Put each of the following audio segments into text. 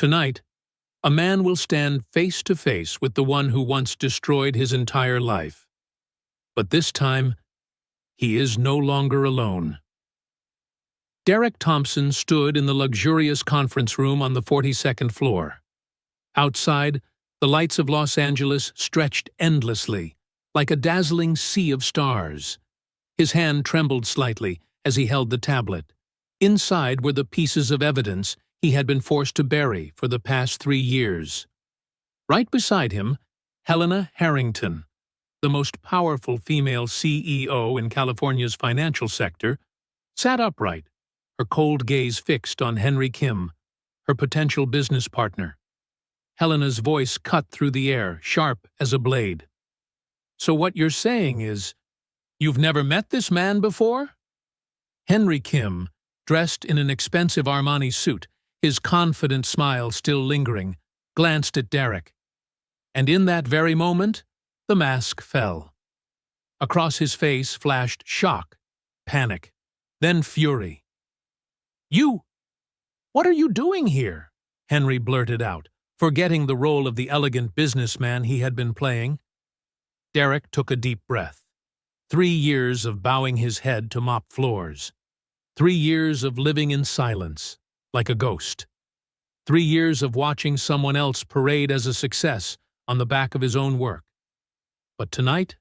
Tonight, a man will stand face to face with the one who once destroyed his entire life. But this time, he is no longer alone. Derek Thompson stood in the luxurious conference room on the 42nd floor. Outside, the lights of Los Angeles stretched endlessly, like a dazzling sea of stars. His hand trembled slightly as he held the tablet. Inside were the pieces of evidence he had been forced to bury for the past 3 years. Right beside him, Helena Harrington, the most powerful female CEO in California's financial sector, sat upright, her cold gaze fixed on Henry Kim, her potential business partner. Helena's voice cut through the air, sharp as a blade. "So what you're saying is, you've never met this man before?" Henry Kim, dressed in an expensive Armani suit, his confident smile still lingering, glanced at Derek. And in that very moment, the mask fell. Across his face flashed shock, panic, then fury. What are you doing here?" Henry blurted out, forgetting the role of the elegant businessman he had been playing. Derek took a deep breath. 3 years of bowing his head to mop floors. 3 years of living in silence, like a ghost. 3 years of watching someone else parade as a success on the back of his own work. But tonight,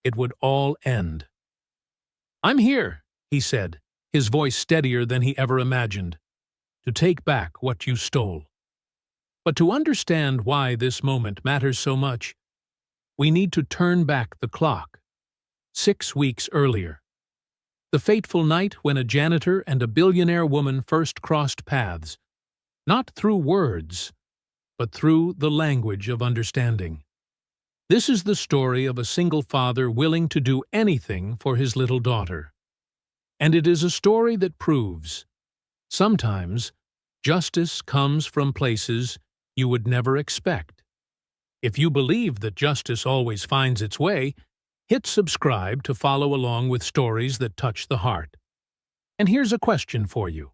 it would all end. "I'm here," he said, his voice steadier than he ever imagined, "to take back what you stole." But to understand why this moment matters so much, we need to turn back the clock. 6 weeks earlier. The fateful night when a janitor and a billionaire woman first crossed paths, not through words, but through the language of understanding. This is the story of a single father willing to do anything for his little daughter. And it is a story that proves, sometimes, justice comes from places you would never expect. If you believe that justice always finds its way, hit subscribe to follow along with stories that touch the heart. And here's a question for you.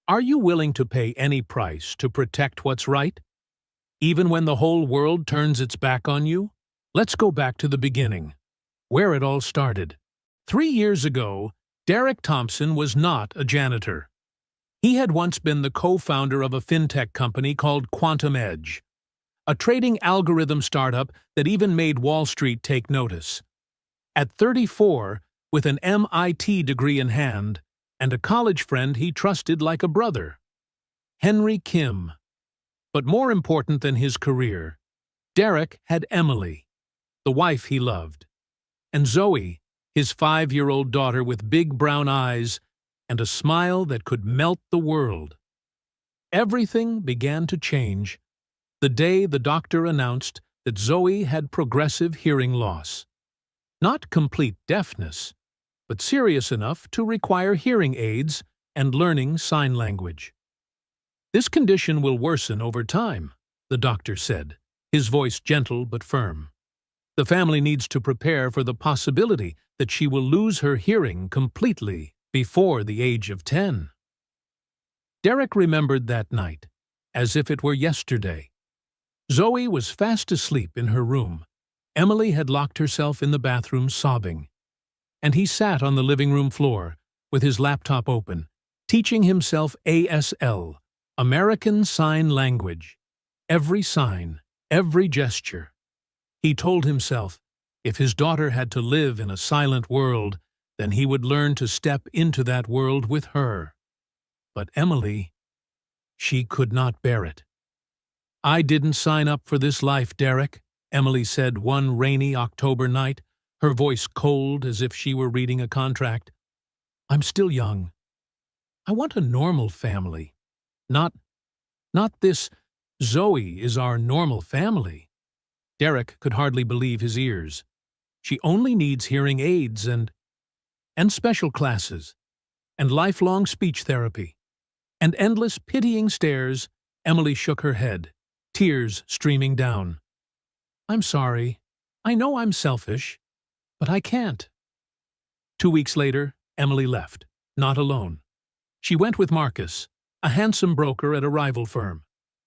Are you willing to pay any price to protect what's right? Even when the whole world turns its back on you? Let's go back to the beginning, where it all started. 3 years ago, Derek Thompson was not a janitor. He had once been the co-founder of a fintech company called Quantum Edge, a trading algorithm startup that even made Wall Street take notice. At 34, with an MIT degree in hand, and a college friend he trusted like a brother, Henry Kim. But more important than his career, Derek had Emily, the wife he loved, and Zoe, his 5-year-old daughter with big brown eyes and a smile that could melt the world. Everything began to change the day the doctor announced that Zoe had progressive hearing loss. Not complete deafness, but serious enough to require hearing aids and learning sign language. "This condition will worsen over time," the doctor said, his voice gentle but firm. "The family needs to prepare for the possibility that she will lose her hearing completely before the age of 10. Derek remembered that night, as if it were yesterday. Zoe was fast asleep in her room. Emily had locked herself in the bathroom sobbing. And he sat on the living room floor, with his laptop open, teaching himself ASL, American Sign Language. Every sign, every gesture. He told himself, if his daughter had to live in a silent world, then he would learn to step into that world with her. But Emily, she could not bear it. "I didn't sign up for this life, Derek," Emily said one rainy October night, her voice cold as if she were reading a contract. "I'm still young. I want a normal family. Not this. Zoe is our normal family." Derek could hardly believe his ears. "She only needs hearing aids and special classes, and lifelong speech therapy, and endless pitying stares." Emily shook her head, tears streaming down. "I'm sorry. I know I'm selfish, but I can't." 2 weeks later, Emily left, not alone. She went with Marcus, a handsome broker at a rival firm.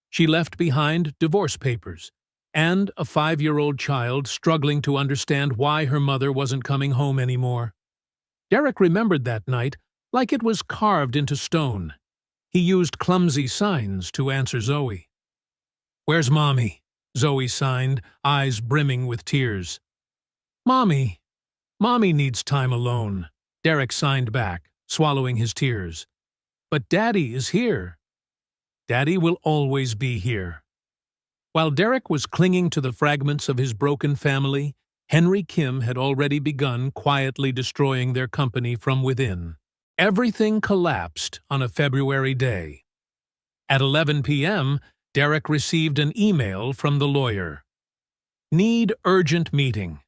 She left behind divorce papers and a 5-year-old child struggling to understand why her mother wasn't coming home anymore. Derek remembered that night like it was carved into stone. He used clumsy signs to answer Zoe. "Where's Mommy?" Zoe signed, eyes brimming with tears. "Mommy needs time alone," Derek signed back, swallowing his tears. "But Daddy is here." "Daddy will always be here." While Derek was clinging to the fragments of his broken family, Henry Kim had already begun quietly destroying their company from within. Everything collapsed on a February day. At 11 p.m., Derek received an email from the lawyer. "Need urgent meeting.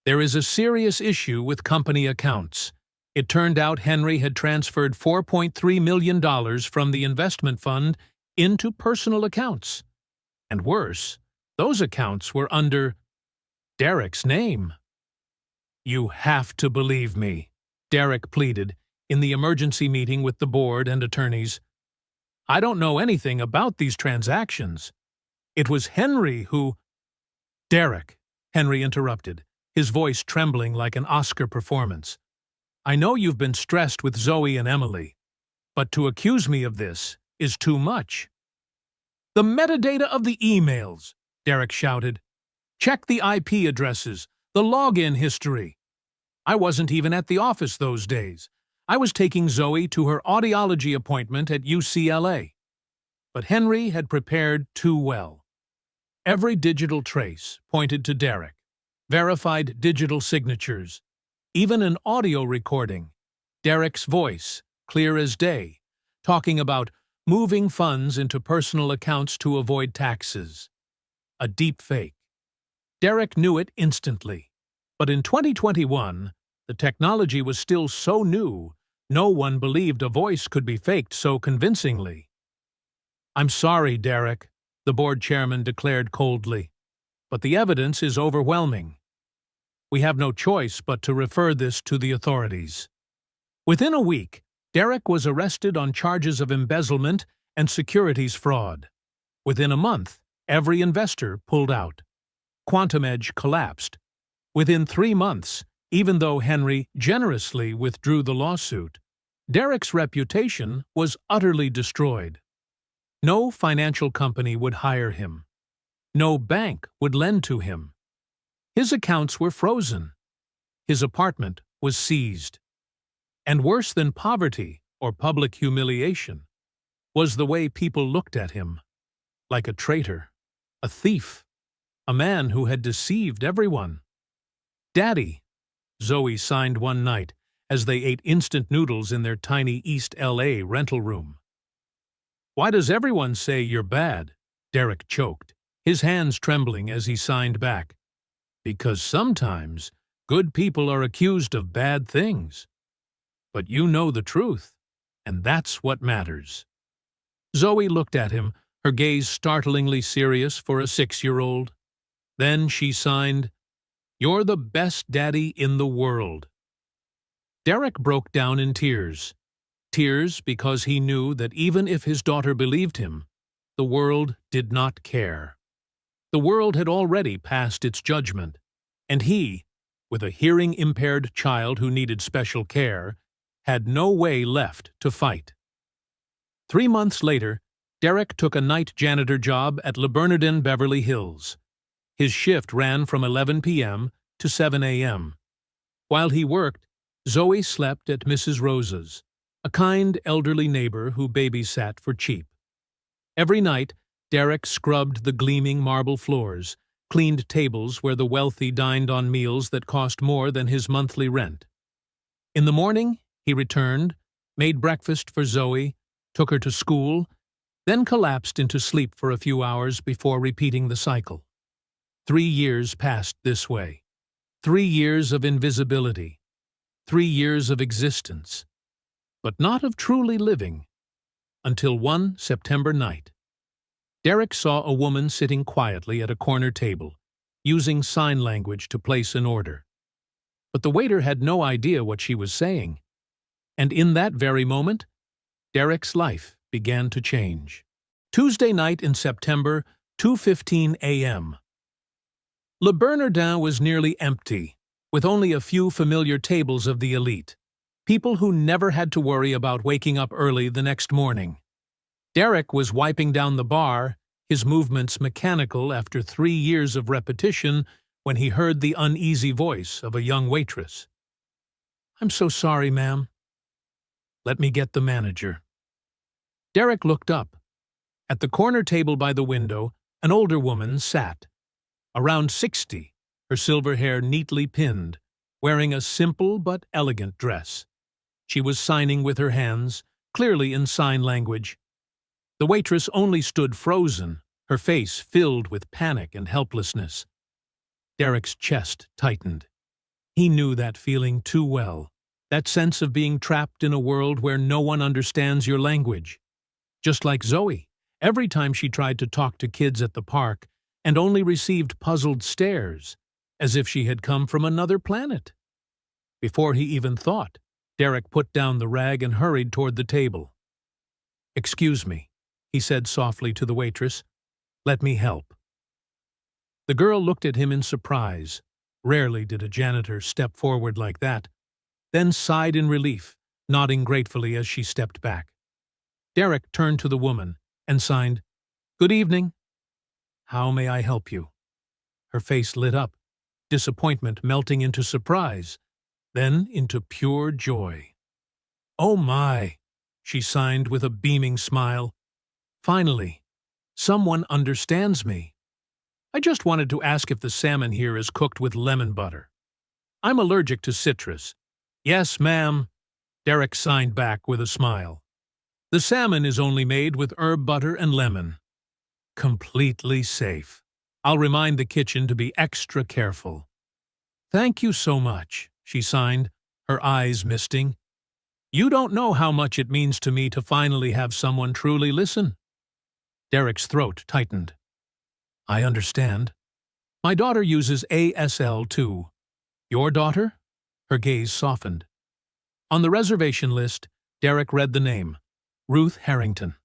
There is a serious issue with company accounts." It turned out Henry had transferred $4.3 million from the investment fund into personal accounts. And worse, those accounts were under Derek's name. "You have to believe me," Derek pleaded in the emergency meeting with the board and attorneys. "I don't know anything about these transactions. It was Henry who—" "Derek," Henry interrupted, his voice trembling like an Oscar performance. "I know you've been stressed with Zoe and Emily, but to accuse me of this is too much." "The metadata of the emails," Derek shouted. "Check the IP addresses, the login history. I wasn't even at the office those days. I was taking Zoe to her audiology appointment at UCLA." But Henry had prepared too well. Every digital trace pointed to Derek, verified digital signatures, even an audio recording, Derek's voice, clear as day, talking about moving funds into personal accounts to avoid taxes. A deep fake. Derek knew it instantly. But in 2021, the technology was still so new, no one believed a voice could be faked so convincingly. "I'm sorry, Derek," the board chairman declared coldly, "but the evidence is overwhelming. We have no choice but to refer this to the authorities." Within a week, Derek was arrested on charges of embezzlement and securities fraud. Within a month, every investor pulled out. Quantum Edge collapsed. Within 3 months, even though Henry generously withdrew the lawsuit, Derek's reputation was utterly destroyed. No financial company would hire him. No bank would lend to him. His accounts were frozen. His apartment was seized. And worse than poverty or public humiliation was the way people looked at him, like a traitor, a thief, a man who had deceived everyone. "Daddy," Zoe signed one night as they ate instant noodles in their tiny East LA rental room. "Why does everyone say you're bad?" Derek choked, his hands trembling as he signed back. "Because sometimes good people are accused of bad things. But you know the truth, and that's what matters." Zoe looked at him, her gaze startlingly serious for a 6-year-old. Then she signed, "You're the best daddy in the world." Derek broke down in tears. Tears because he knew that even if his daughter believed him, the world did not care. The world had already passed its judgment, and he, with a hearing-impaired child who needed special care, had no way left to fight. 3 months later, Derek took a night janitor job at Le Bernardin, Beverly Hills. His shift ran from 11 p.m. to 7 a.m. While he worked, Zoe slept at Mrs. Rosa's, a kind elderly neighbor who babysat for cheap. Every night, Derek scrubbed the gleaming marble floors, cleaned tables where the wealthy dined on meals that cost more than his monthly rent. In the morning, he returned, made breakfast for Zoe, took her to school, then collapsed into sleep for a few hours before repeating the cycle. 3 years passed this way. 3 years of invisibility. 3 years of existence. But not of truly living. Until one September night. Derek saw a woman sitting quietly at a corner table, using sign language to place an order. But the waiter had no idea what she was saying. And in that very moment, Derek's life began to change. Tuesday night in September, 2:15 a.m. Le Bernardin was nearly empty, with only a few familiar tables of the elite, people who never had to worry about waking up early the next morning. Derek was wiping down the bar, his movements mechanical after 3 years of repetition, when he heard the uneasy voice of a young waitress. "I'm so sorry, ma'am." "Let me get the manager." Derek looked up. At the corner table by the window, an older woman sat. Around 60, her silver hair neatly pinned, wearing a simple but elegant dress. She was signing with her hands, clearly in sign language. The waitress only stood frozen, her face filled with panic and helplessness. Derek's chest tightened. He knew that feeling too well, that sense of being trapped in a world where no one understands your language. Just like Zoe, every time she tried to talk to kids at the park and only received puzzled stares, as if she had come from another planet. Before he even thought, Derek put down the rag and hurried toward the table. "Excuse me," he said softly to the waitress. "Let me help." The girl looked at him in surprise. Rarely did a janitor step forward like that, then sighed in relief, nodding gratefully as she stepped back. Derek turned to the woman and signed, "Good evening." "How may I help you?" Her face lit up, disappointment melting into surprise, then into pure joy. "Oh my," she signed with a beaming smile. "Finally, someone understands me. I just wanted to ask if the salmon here is cooked with lemon butter. I'm allergic to citrus." "Yes, ma'am," Derek signed back with a smile. "The salmon is only made with herb butter and lemon. Completely safe. I'll remind the kitchen to be extra careful." "Thank you so much," she signed, her eyes misting. "You don't know how much it means to me to finally have someone truly listen." Derek's throat tightened. "I understand. My daughter uses ASL too." "Your daughter?" Her gaze softened. On the reservation list, Derek read the name, Ruth Harrington.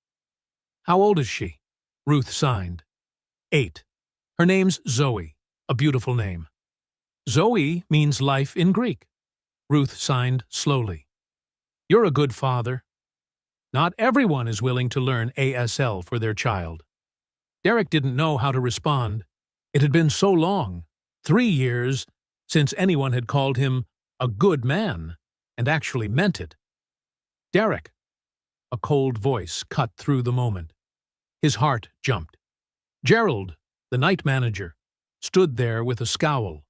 "How old is she?" Ruth signed. 8. Her name's Zoe, a beautiful name. "Zoe means life in Greek." Ruth signed slowly. "You're a good father." Not everyone is willing to learn ASL for their child. Derek didn't know how to respond. It had been so long, 3 years, since anyone had called him a good man, and actually meant it. "Derek." A cold voice cut through the moment. His heart jumped. Gerald, the night manager, stood there with a scowl.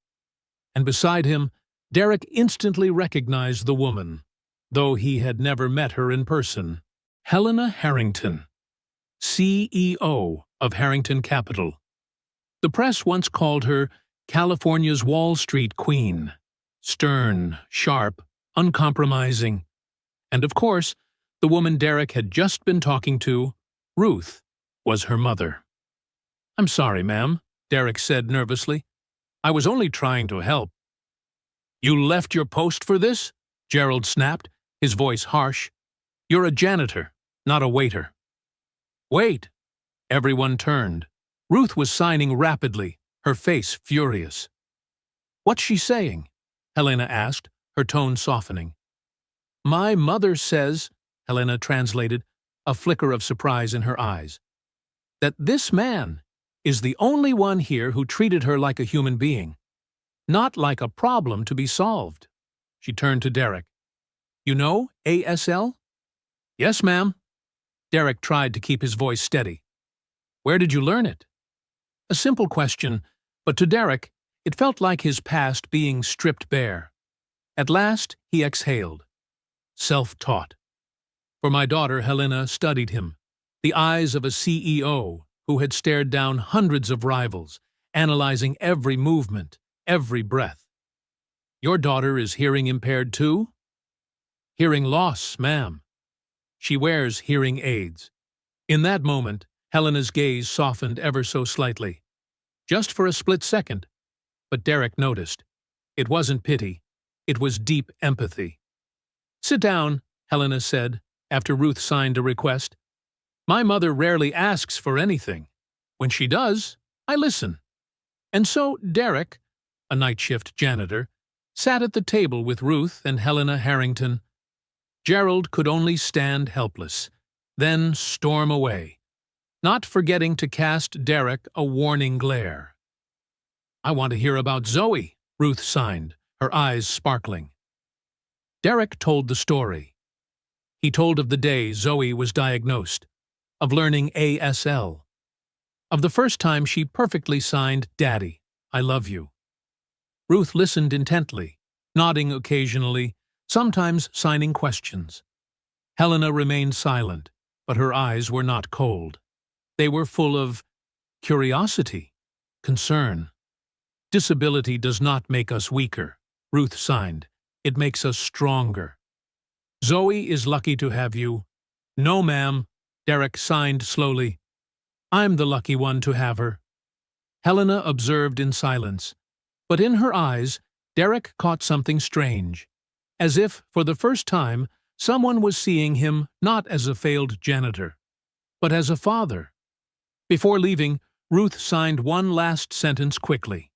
And beside him, Derek instantly recognized the woman, though he had never met her in person. Helena Harrington, CEO of Harrington Capital. The press once called her California's Wall Street Queen. Stern, sharp, uncompromising. And of course, the woman Derek had just been talking to, Ruth, was her mother. "I'm sorry, ma'am," Derek said nervously. "I was only trying to help." "You left your post for this?" Gerald snapped, his voice harsh. "You're a janitor, not a waiter." "Wait." Everyone turned. Ruth was signing rapidly, her face furious. "What's she saying?" Helena asked, her tone softening. "My mother says," Helena translated, a flicker of surprise in her eyes, "that this man is the only one here who treated her like a human being, not like a problem to be solved." She turned to Derek. "You know ASL?" "Yes, ma'am." Derek tried to keep his voice steady. "Where did you learn it?" A simple question, but to Derek, it felt like his past being stripped bare. At last, he exhaled. "Self-taught." For my daughter, Helena studied him, the eyes of a CEO who had stared down hundreds of rivals, analyzing every movement, every breath. "Your daughter is hearing impaired too?" "Hearing loss, ma'am. She wears hearing aids." In that moment, Helena's gaze softened ever so slightly. Just for a split second. But Derek noticed. It wasn't pity. It was deep empathy. "Sit down," Helena said, after Ruth signed a request. My mother rarely asks for anything. When she does, I listen. And so Derek, a night shift janitor, sat at the table with Ruth and Helena Harrington. Gerald could only stand helpless, then storm away, not forgetting to cast Derek a warning glare. "I want to hear about Zoe," Ruth signed, her eyes sparkling. Derek told the story. He told of the day Zoe was diagnosed, of learning ASL, of the first time she perfectly signed "Daddy, I love you." Ruth listened intently, nodding occasionally, sometimes signing questions. Helena remained silent, but her eyes were not cold. They were full of curiosity, concern. "Disability does not make us weaker," Ruth signed. "It makes us stronger. Zoe is lucky to have you." "No, ma'am," Derek signed slowly. "I'm the lucky one to have her." Helena observed in silence, but in her eyes Derek caught something strange, as if, for the first time, someone was seeing him not as a failed janitor, but as a father. Before leaving, Ruth signed one last sentence quickly.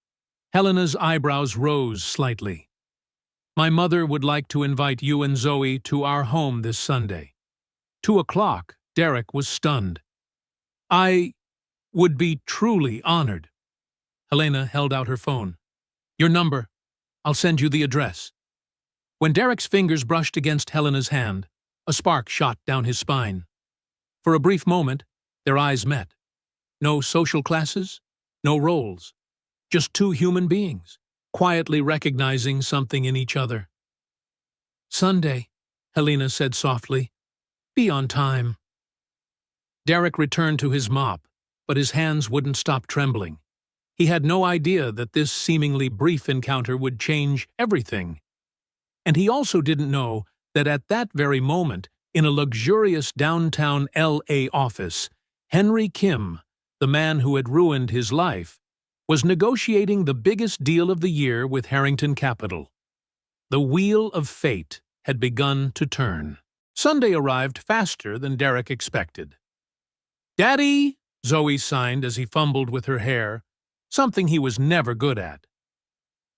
Helena's eyebrows rose slightly. "My mother would like to invite you and Zoe to our home this Sunday." 2:00. Derek was stunned. "I would be truly honored." Helena held out her phone. "Your number. I'll send you the address." When Derek's fingers brushed against Helena's hand, a spark shot down his spine. For a brief moment, their eyes met. No social classes, no roles, just two human beings, quietly recognizing something in each other. "Sunday," Helena said softly. "Be on time." Derek returned to his mop, but his hands wouldn't stop trembling. He had no idea that this seemingly brief encounter would change everything. And he also didn't know that at that very moment, in a luxurious downtown LA office, Henry Kim, the man who had ruined his life, was negotiating the biggest deal of the year with Harrington Capital. The wheel of fate had begun to turn. Sunday arrived faster than Derek expected. "Daddy," Zoe signed as he fumbled with her hair, something he was never good at.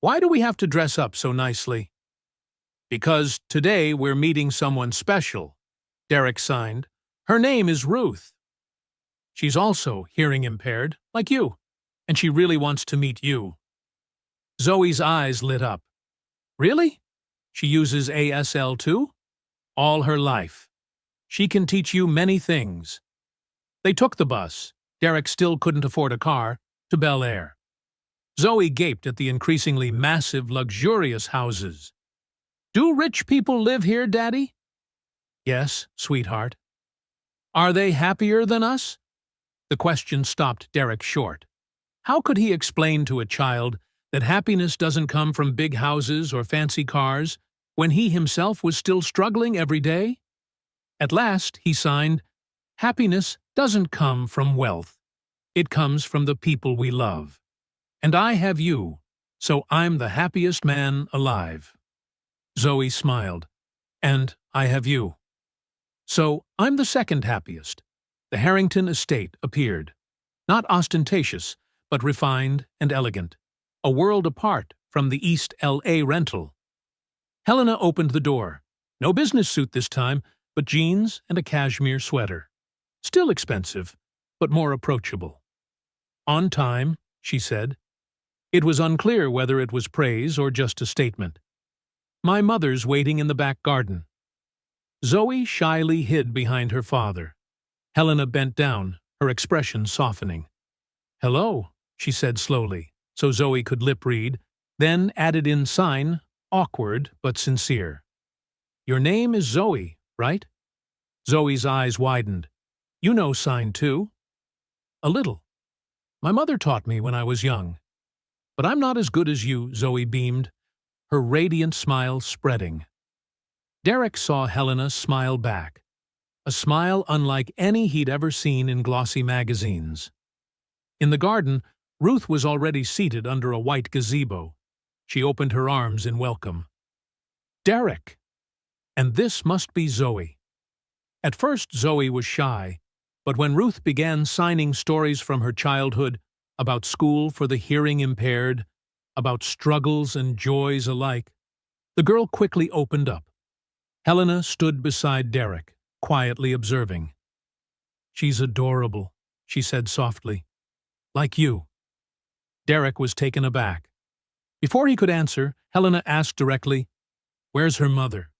"Why do we have to dress up so nicely?" "Because today we're meeting someone special," Derek signed. "Her name is Ruth. She's also hearing impaired, like you, and she really wants to meet you." Zoe's eyes lit up. "Really? She uses ASL too?" "All her life. She can teach you many things." They took the bus. Derek still couldn't afford a car, to Bel Air. Zoe gaped at the increasingly massive, luxurious houses. "Do rich people live here, Daddy?" "Yes, sweetheart." "Are they happier than us?" The question stopped Derek short. How could he explain to a child that happiness doesn't come from big houses or fancy cars when he himself was still struggling every day? At last, he signed, "Happiness doesn't come from wealth. It comes from the people we love. And I have you, so I'm the happiest man alive." Zoe smiled. "And I have you. So I'm the second happiest." The Harrington estate appeared. Not ostentatious, but refined and elegant. A world apart from the East LA rental. Helena opened the door. No business suit this time, but jeans and a cashmere sweater. Still expensive, but more approachable. "On time," she said. It was unclear whether it was praise or just a statement. "My mother's waiting in the back garden." Zoe shyly hid behind her father. Helena bent down, her expression softening. "Hello," she said slowly, so Zoe could lip read, then added in sign, awkward but sincere. "Your name is Zoe, right?" Zoe's eyes widened. "You know sign too?" "A little. My mother taught me when I was young. But I'm not as good as you," Zoe beamed, her radiant smile spreading. Derek saw Helena smile back, a smile unlike any he'd ever seen in glossy magazines. In the garden, Ruth was already seated under a white gazebo. She opened her arms in welcome. "Derek!" And this must be Zoe. At first Zoe was shy, But when Ruth began signing stories from her childhood about school for the hearing impaired, about struggles and joys alike, the girl quickly opened up. Helena stood beside Derek, quietly observing. "She's adorable," she said softly. "Like you." Derek was taken aback. Before he could answer, Helena asked directly, "Where's her mother?"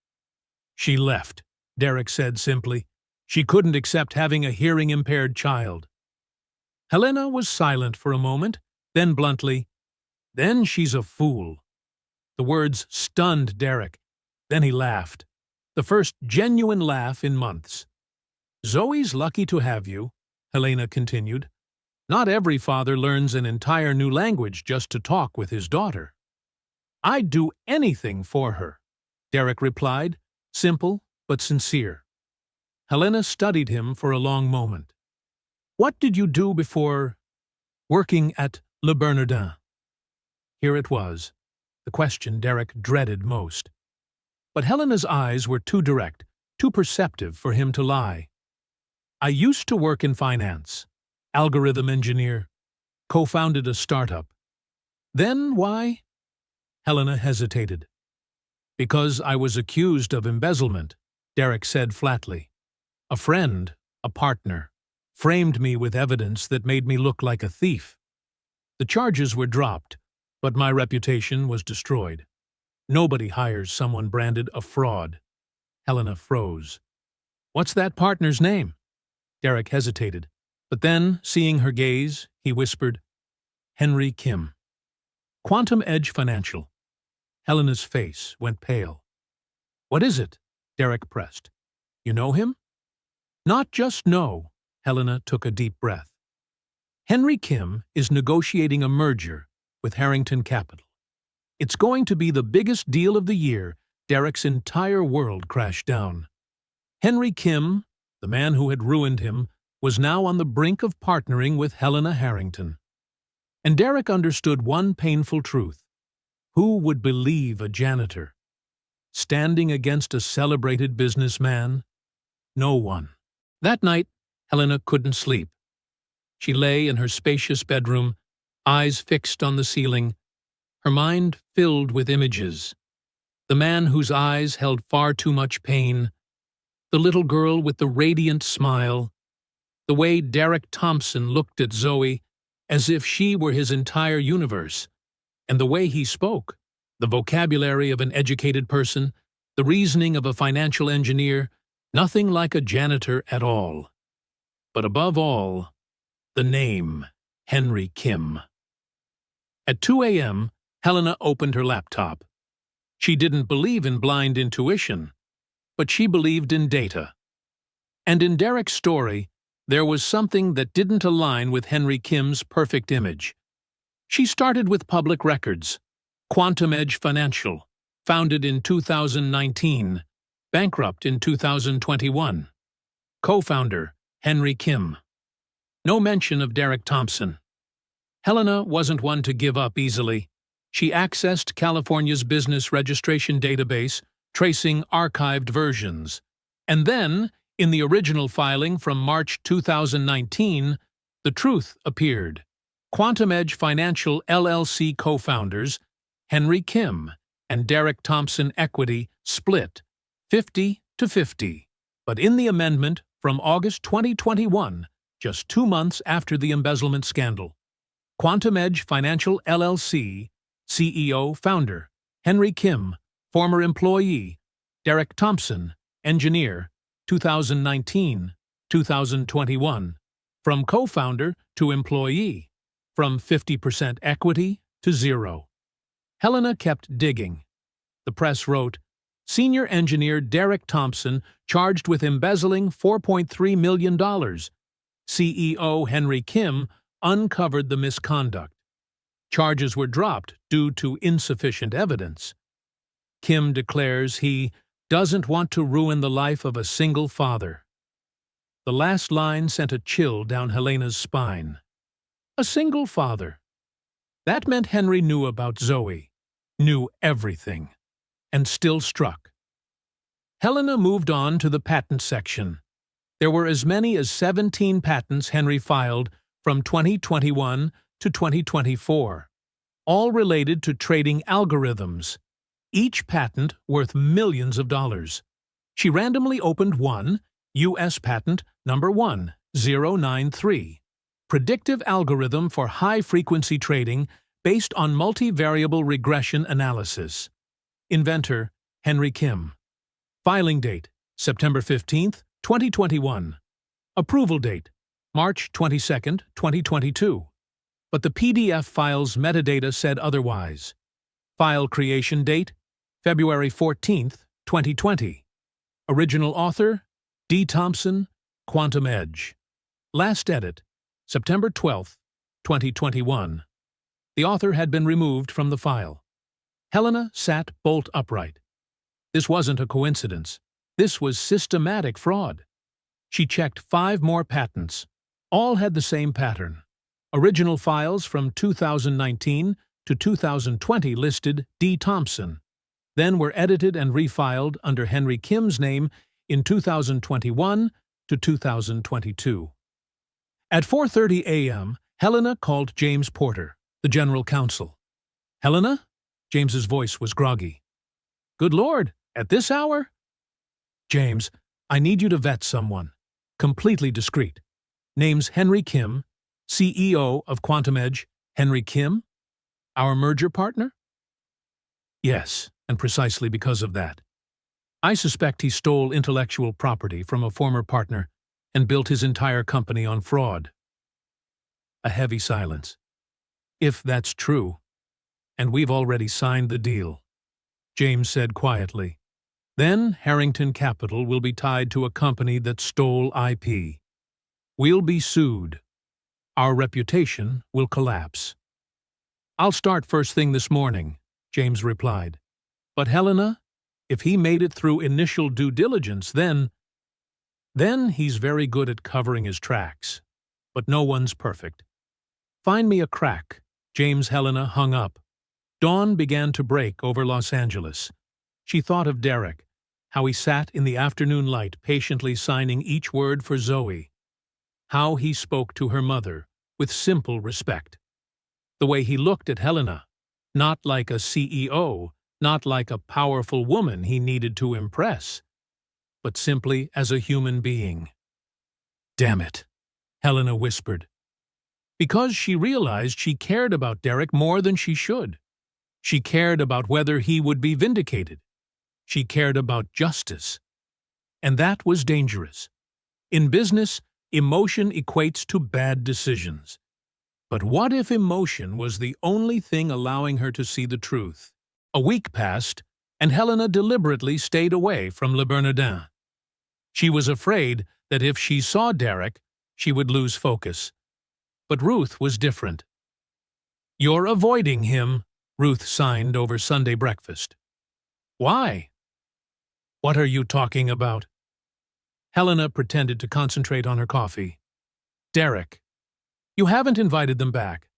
"She left," Derek said simply. "She couldn't accept having a hearing-impaired child." Helena was silent for a moment, then bluntly, "Then she's a fool." The words stunned Derek. Then he laughed. The first genuine laugh in months. "Zoe's lucky to have you," Helena continued. "Not every father learns an entire new language just to talk with his daughter." "I'd do anything for her," Derek replied, simple but sincere. Helena studied him for a long moment. "What did you do before working at Le Bernardin?" Here it was, the question Derek dreaded most. But Helena's eyes were too direct, too perceptive for him to lie. "I used to work in finance, algorithm engineer, co-founded a startup." "Then why?" Helena hesitated. "Because I was accused of embezzlement," Derek said flatly. "A friend, a partner, framed me with evidence that made me look like a thief. The charges were dropped, but my reputation was destroyed. Nobody hires someone branded a fraud." Helena froze. "What's that partner's name?" Derek hesitated, but then, seeing her gaze, he whispered, "Henry Kim. Quantum Edge Financial." Helena's face went pale. "What is it?" Derek pressed. "You know him?" "Not just know." Helena took a deep breath. "Henry Kim is negotiating a merger with Harrington Capital. It's going to be the biggest deal of the year." Derek's entire world crashed down. Henry Kim, the man who had ruined him, was now on the brink of partnering with Helena Harrington. And Derek understood one painful truth. Who would believe a janitor? Standing against a celebrated businessman? No one. That night, Helena couldn't sleep. She lay in her spacious bedroom, eyes fixed on the ceiling, her mind filled with images. The man whose eyes held far too much pain, the little girl with the radiant smile, the way Derek Thompson looked at Zoe as if she were his entire universe, and the way he spoke, the vocabulary of an educated person, the reasoning of a financial engineer, nothing like a janitor at all. But above all, the name, Henry Kim. At 2 a.m., Helena opened her laptop. She didn't believe in blind intuition, but she believed in data. And in Derek's story, there was something that didn't align with Henry Kim's perfect image. She started with public records. Quantum Edge Financial, founded in 2019, bankrupt in 2021. Co-founder, Henry Kim. No mention of Derek Thompson. Helena wasn't one to give up easily. She accessed California's business registration database, tracing archived versions. And then, in the original filing from March 2019, the truth appeared. Quantum Edge Financial LLC co-founders, Henry Kim and Derek Thompson Equity, split 50-50. But in the amendment from August 2021, just 2 months after the embezzlement scandal, Quantum Edge Financial LLC, CEO, founder, Henry Kim, former employee, Derek Thompson, engineer, 2019-2021, from co-founder to employee, from 50% equity to 0. Helena kept digging. The press wrote, "Senior engineer Derek Thompson charged with embezzling $4.3 million. CEO Henry Kim uncovered the misconduct. Charges were dropped due to insufficient evidence. Kim declares he doesn't want to ruin the life of a single father." The last line sent a chill down Helena's spine. A single father. That meant Henry knew about Zoe, knew everything, and still struck. Helena moved on to the patent section. There were as many as 17 patents Henry filed from 2021 to 2024, all related to trading algorithms, each patent worth millions of dollars. She randomly opened one, U.S. Patent number 1093, predictive algorithm for high-frequency trading based on multivariable regression analysis. Inventor, Henry Kim. Filing date, September 15, 2021. Approval date, March 22, 2022. But the PDF file's metadata said otherwise. File creation date, February 14, 2020. Original author, D. Thompson, Quantum Edge. Last edit, September 12, 2021. The author had been removed from the file. Helena sat bolt upright. This wasn't a coincidence. This was systematic fraud. She checked 5 more patents. All had the same pattern. Original files from 2019 to 2020 listed D. Thompson, then were edited and refiled under Henry Kim's name in 2021 to 2022. At 4:30 a.m., Helena called James Porter, the general counsel. "Helena?" James's voice was groggy. "Good Lord, at this hour?" "James, I need you to vet someone. Completely discreet. Name's Henry Kim, CEO of Quantum Edge. Henry Kim? Our merger partner?" "Yes, and precisely because of that. I suspect he stole intellectual property from a former partner and built his entire company on fraud." A heavy silence. "If that's true, and we've already signed the deal," James said quietly, "then Harrington Capital will be tied to a company that stole IP. We'll be sued. Our reputation will collapse." "I'll start first thing this morning," James replied. "But Helena, if he made it through initial due diligence, then he's very good at covering his tracks. But no one's perfect. Find me a crack." Helena hung up. Dawn began to break over Los Angeles. She thought of Derek, how he sat in the afternoon light patiently signing each word for Zoe. How he spoke to her mother with simple respect. The way he looked at Helena, not like a CEO, not like a powerful woman he needed to impress, but simply as a human being. "Damn it," Helena whispered. Because she realized she cared about Derek more than she should. She cared about whether he would be vindicated. She cared about justice. And that was dangerous. In business, emotion equates to bad decisions. But what if emotion was the only thing allowing her to see the truth? A week passed, and Helena deliberately stayed away from Le Bernardin. She was afraid that if she saw Derek, she would lose focus. But Ruth was different. "You're avoiding him," Ruth signed over Sunday breakfast. "Why?" "What are you talking about?" Helena pretended to concentrate on her coffee. "Derek. You haven't invited them back.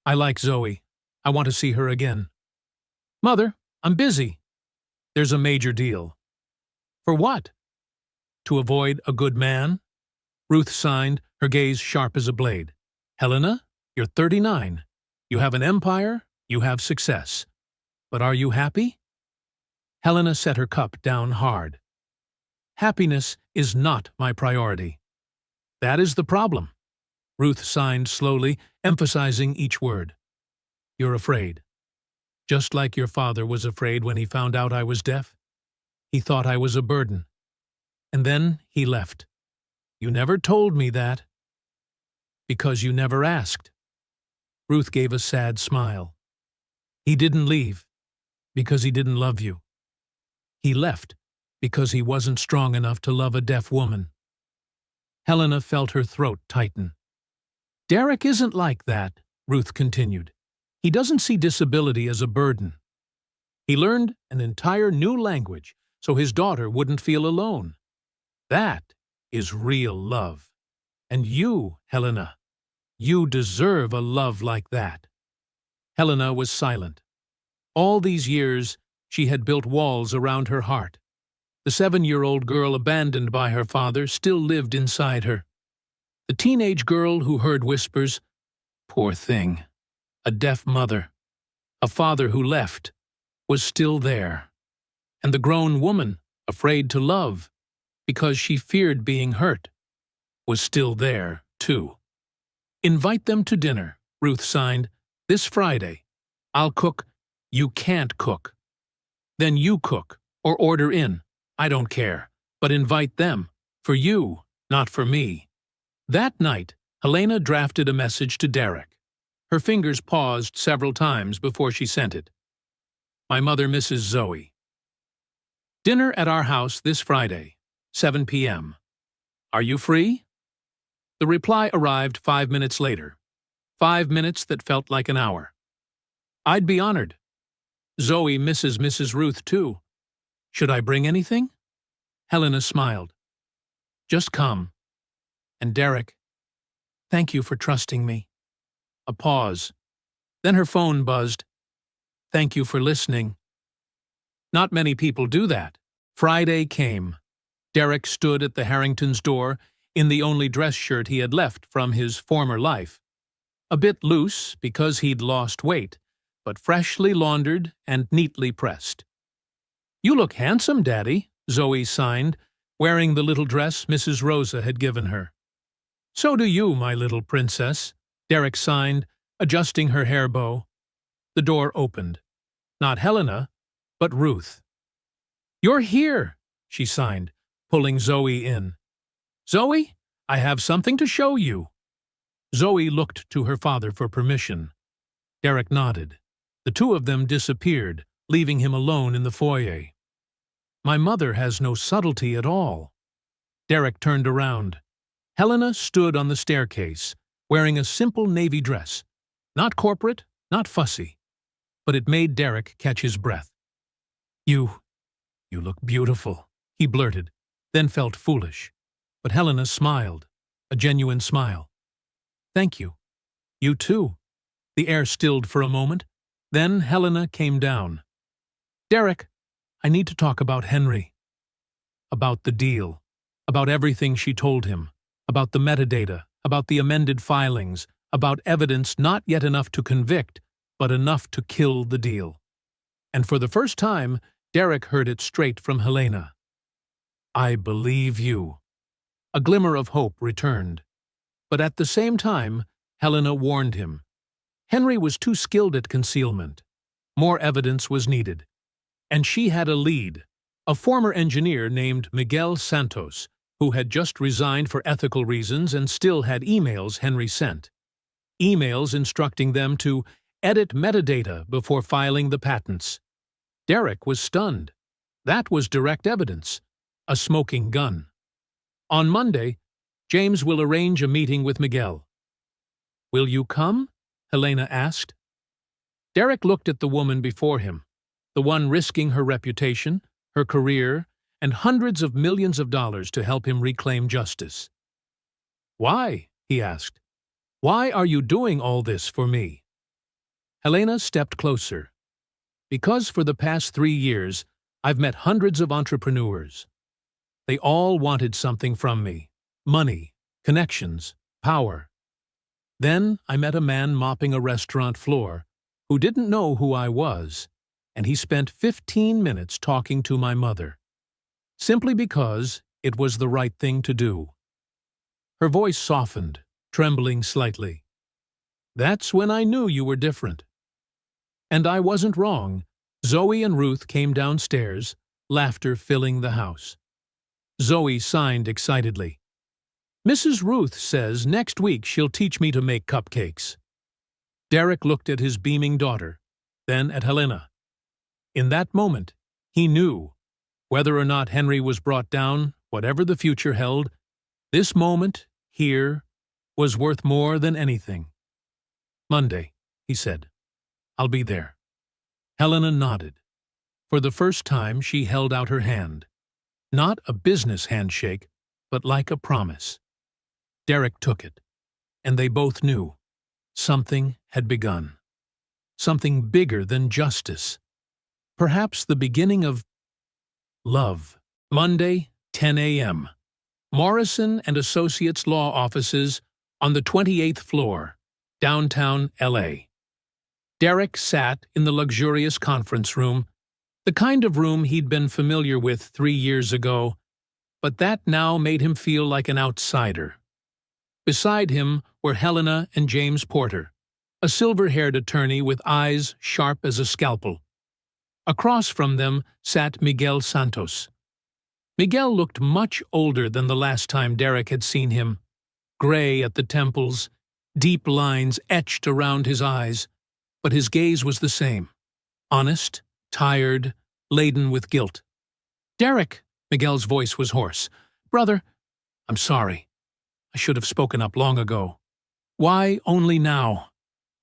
I like Zoe. I want to see her again." "Mother, I'm busy." "There's a major deal." "For what?" "To avoid a good man." Ruth signed, her gaze sharp as a blade. "Helena, you're 39. You have an empire, you have success. But are you happy?" Helena set her cup down hard. "Happiness is not my priority." "That is the problem." Ruth signed slowly, emphasizing each word. "You're afraid. Just like your father was afraid when he found out I was deaf. He thought I was a burden. And then he left. You never told me that." "Because you never asked." Ruth gave a sad smile. "He didn't leave because he didn't love you. He left because he wasn't strong enough to love a deaf woman." Helena felt her throat tighten. "Derek isn't like that," Ruth continued. "He doesn't see disability as a burden. He learned an entire new language so his daughter wouldn't feel alone. That is real love. And you, Helena, you deserve a love like that." Helena was silent. All these years, she had built walls around her heart. The 7-year-old girl abandoned by her father still lived inside her. The teenage girl who heard whispers, poor thing, a deaf mother, a father who left, was still there. And the grown woman, afraid to love, because she feared being hurt, was still there, too. Invite them to dinner, Ruth signed, this Friday. I'll cook. You can't cook. Then you cook, or order in. I don't care, but invite them. For you, not for me. That night, Helena drafted a message to Derek. Her fingers paused several times before she sent it. My mother misses Zoe. Dinner at our house this Friday, 7 p.m. Are you free? The reply arrived 5 minutes later. 5 minutes that felt like an hour. I'd be honored. Zoe misses Mrs. Ruth, too. Should I bring anything? Helena smiled. Just come. And Derek, thank you for trusting me. A pause. Then her phone buzzed. Thank you for listening. Not many people do that. Friday came. Derek stood at the Harringtons' door in the only dress shirt he had left from his former life. A bit loose because he'd lost weight, but freshly laundered and neatly pressed. You look handsome, Daddy, Zoe signed, wearing the little dress Mrs. Rosa had given her. So do you, my little princess, Derek signed, adjusting her hair bow. The door opened. Not Helena, but Ruth. You're here, she signed, pulling Zoe in. Zoe, I have something to show you. Zoe looked to her father for permission. Derek nodded. The two of them disappeared, leaving him alone in the foyer. My mother has no subtlety at all. Derek turned around. Helena stood on the staircase, wearing a simple navy dress. Not corporate, not fussy. But it made Derek catch his breath. You look beautiful, he blurted, then felt foolish. But Helena smiled, a genuine smile. Thank you. You too. The air stilled for a moment. Then Helena came down. Derek, I need to talk about Henry. About the deal. About everything she told him. About the metadata. About the amended filings. About evidence not yet enough to convict, but enough to kill the deal. And for the first time, Derek heard it straight from Helena. I believe you. A glimmer of hope returned. But at the same time, Helena warned him. Henry was too skilled at concealment. More evidence was needed. And she had a lead, a former engineer named Miguel Santos, who had just resigned for ethical reasons and still had emails Henry sent. Emails instructing them to edit metadata before filing the patents. Derek was stunned. That was direct evidence. A smoking gun. On Monday, James will arrange a meeting with Miguel. Will you come? Helena asked. Derek looked at the woman before him, the one risking her reputation, her career, and hundreds of millions of dollars to help him reclaim justice. Why? He asked. Why are you doing all this for me? Helena stepped closer. Because for the past 3 years, I've met hundreds of entrepreneurs. They all wanted something from me. Money, connections, power. Then I met a man mopping a restaurant floor who didn't know who I was, and he spent 15 minutes talking to my mother. Simply because it was the right thing to do. Her voice softened, trembling slightly. That's when I knew you were different. And I wasn't wrong. Zoe and Ruth came downstairs, laughter filling the house. Zoe signed excitedly. Mrs. Ruth says next week she'll teach me to make cupcakes. Derek looked at his beaming daughter, then at Helena. In that moment, he knew, whether or not Henry was brought down, whatever the future held, this moment, here, was worth more than anything. Monday, he said. I'll be there. Helena nodded. For the first time, she held out her hand. Not a business handshake, but like a promise. Derek took it, and they both knew. Something had begun. Something bigger than justice. Perhaps the beginning of love. Monday, 10 a.m. Morrison and Associates Law Offices on the 28th floor, downtown L.A. Derek sat in the luxurious conference room, the kind of room he'd been familiar with 3 years ago, but that now made him feel like an outsider. Beside him were Helena and James Porter, a silver-haired attorney with eyes sharp as a scalpel. Across from them sat Miguel Santos. Miguel looked much older than the last time Derek had seen him. Gray at the temples, deep lines etched around his eyes, but his gaze was the same. Honest, tired, laden with guilt. "Derek," Miguel's voice was hoarse. "Brother, I'm sorry. I should have spoken up long ago." "Why only now?"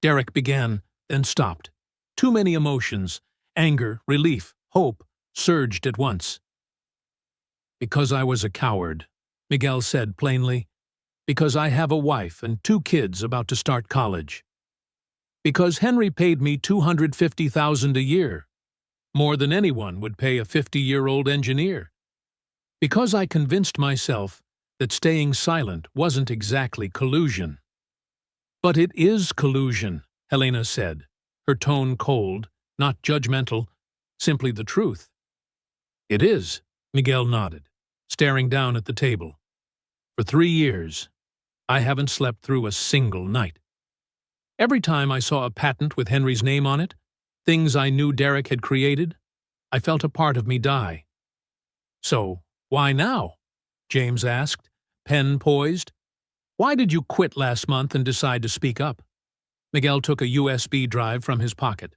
Derek began, then stopped. Too many emotions, anger, relief, hope, surged at once. "Because I was a coward," Miguel said plainly. "Because I have a wife and 2 kids about to start college. Because Henry paid me $250,000 a year, more than anyone would pay a 50-year-old engineer. Because I convinced myself that staying silent wasn't exactly collusion." "But it is collusion," Helena said, her tone cold, not judgmental, simply the truth. "It is," Miguel nodded, staring down at the table. "For 3 years, I haven't slept through a single night. Every time I saw a patent with Henry's name on it, things I knew Derek had created, I felt a part of me die." "So, why now?" James asked, pen poised. "Why did you quit last month and decide to speak up?" Miguel took a USB drive from his pocket.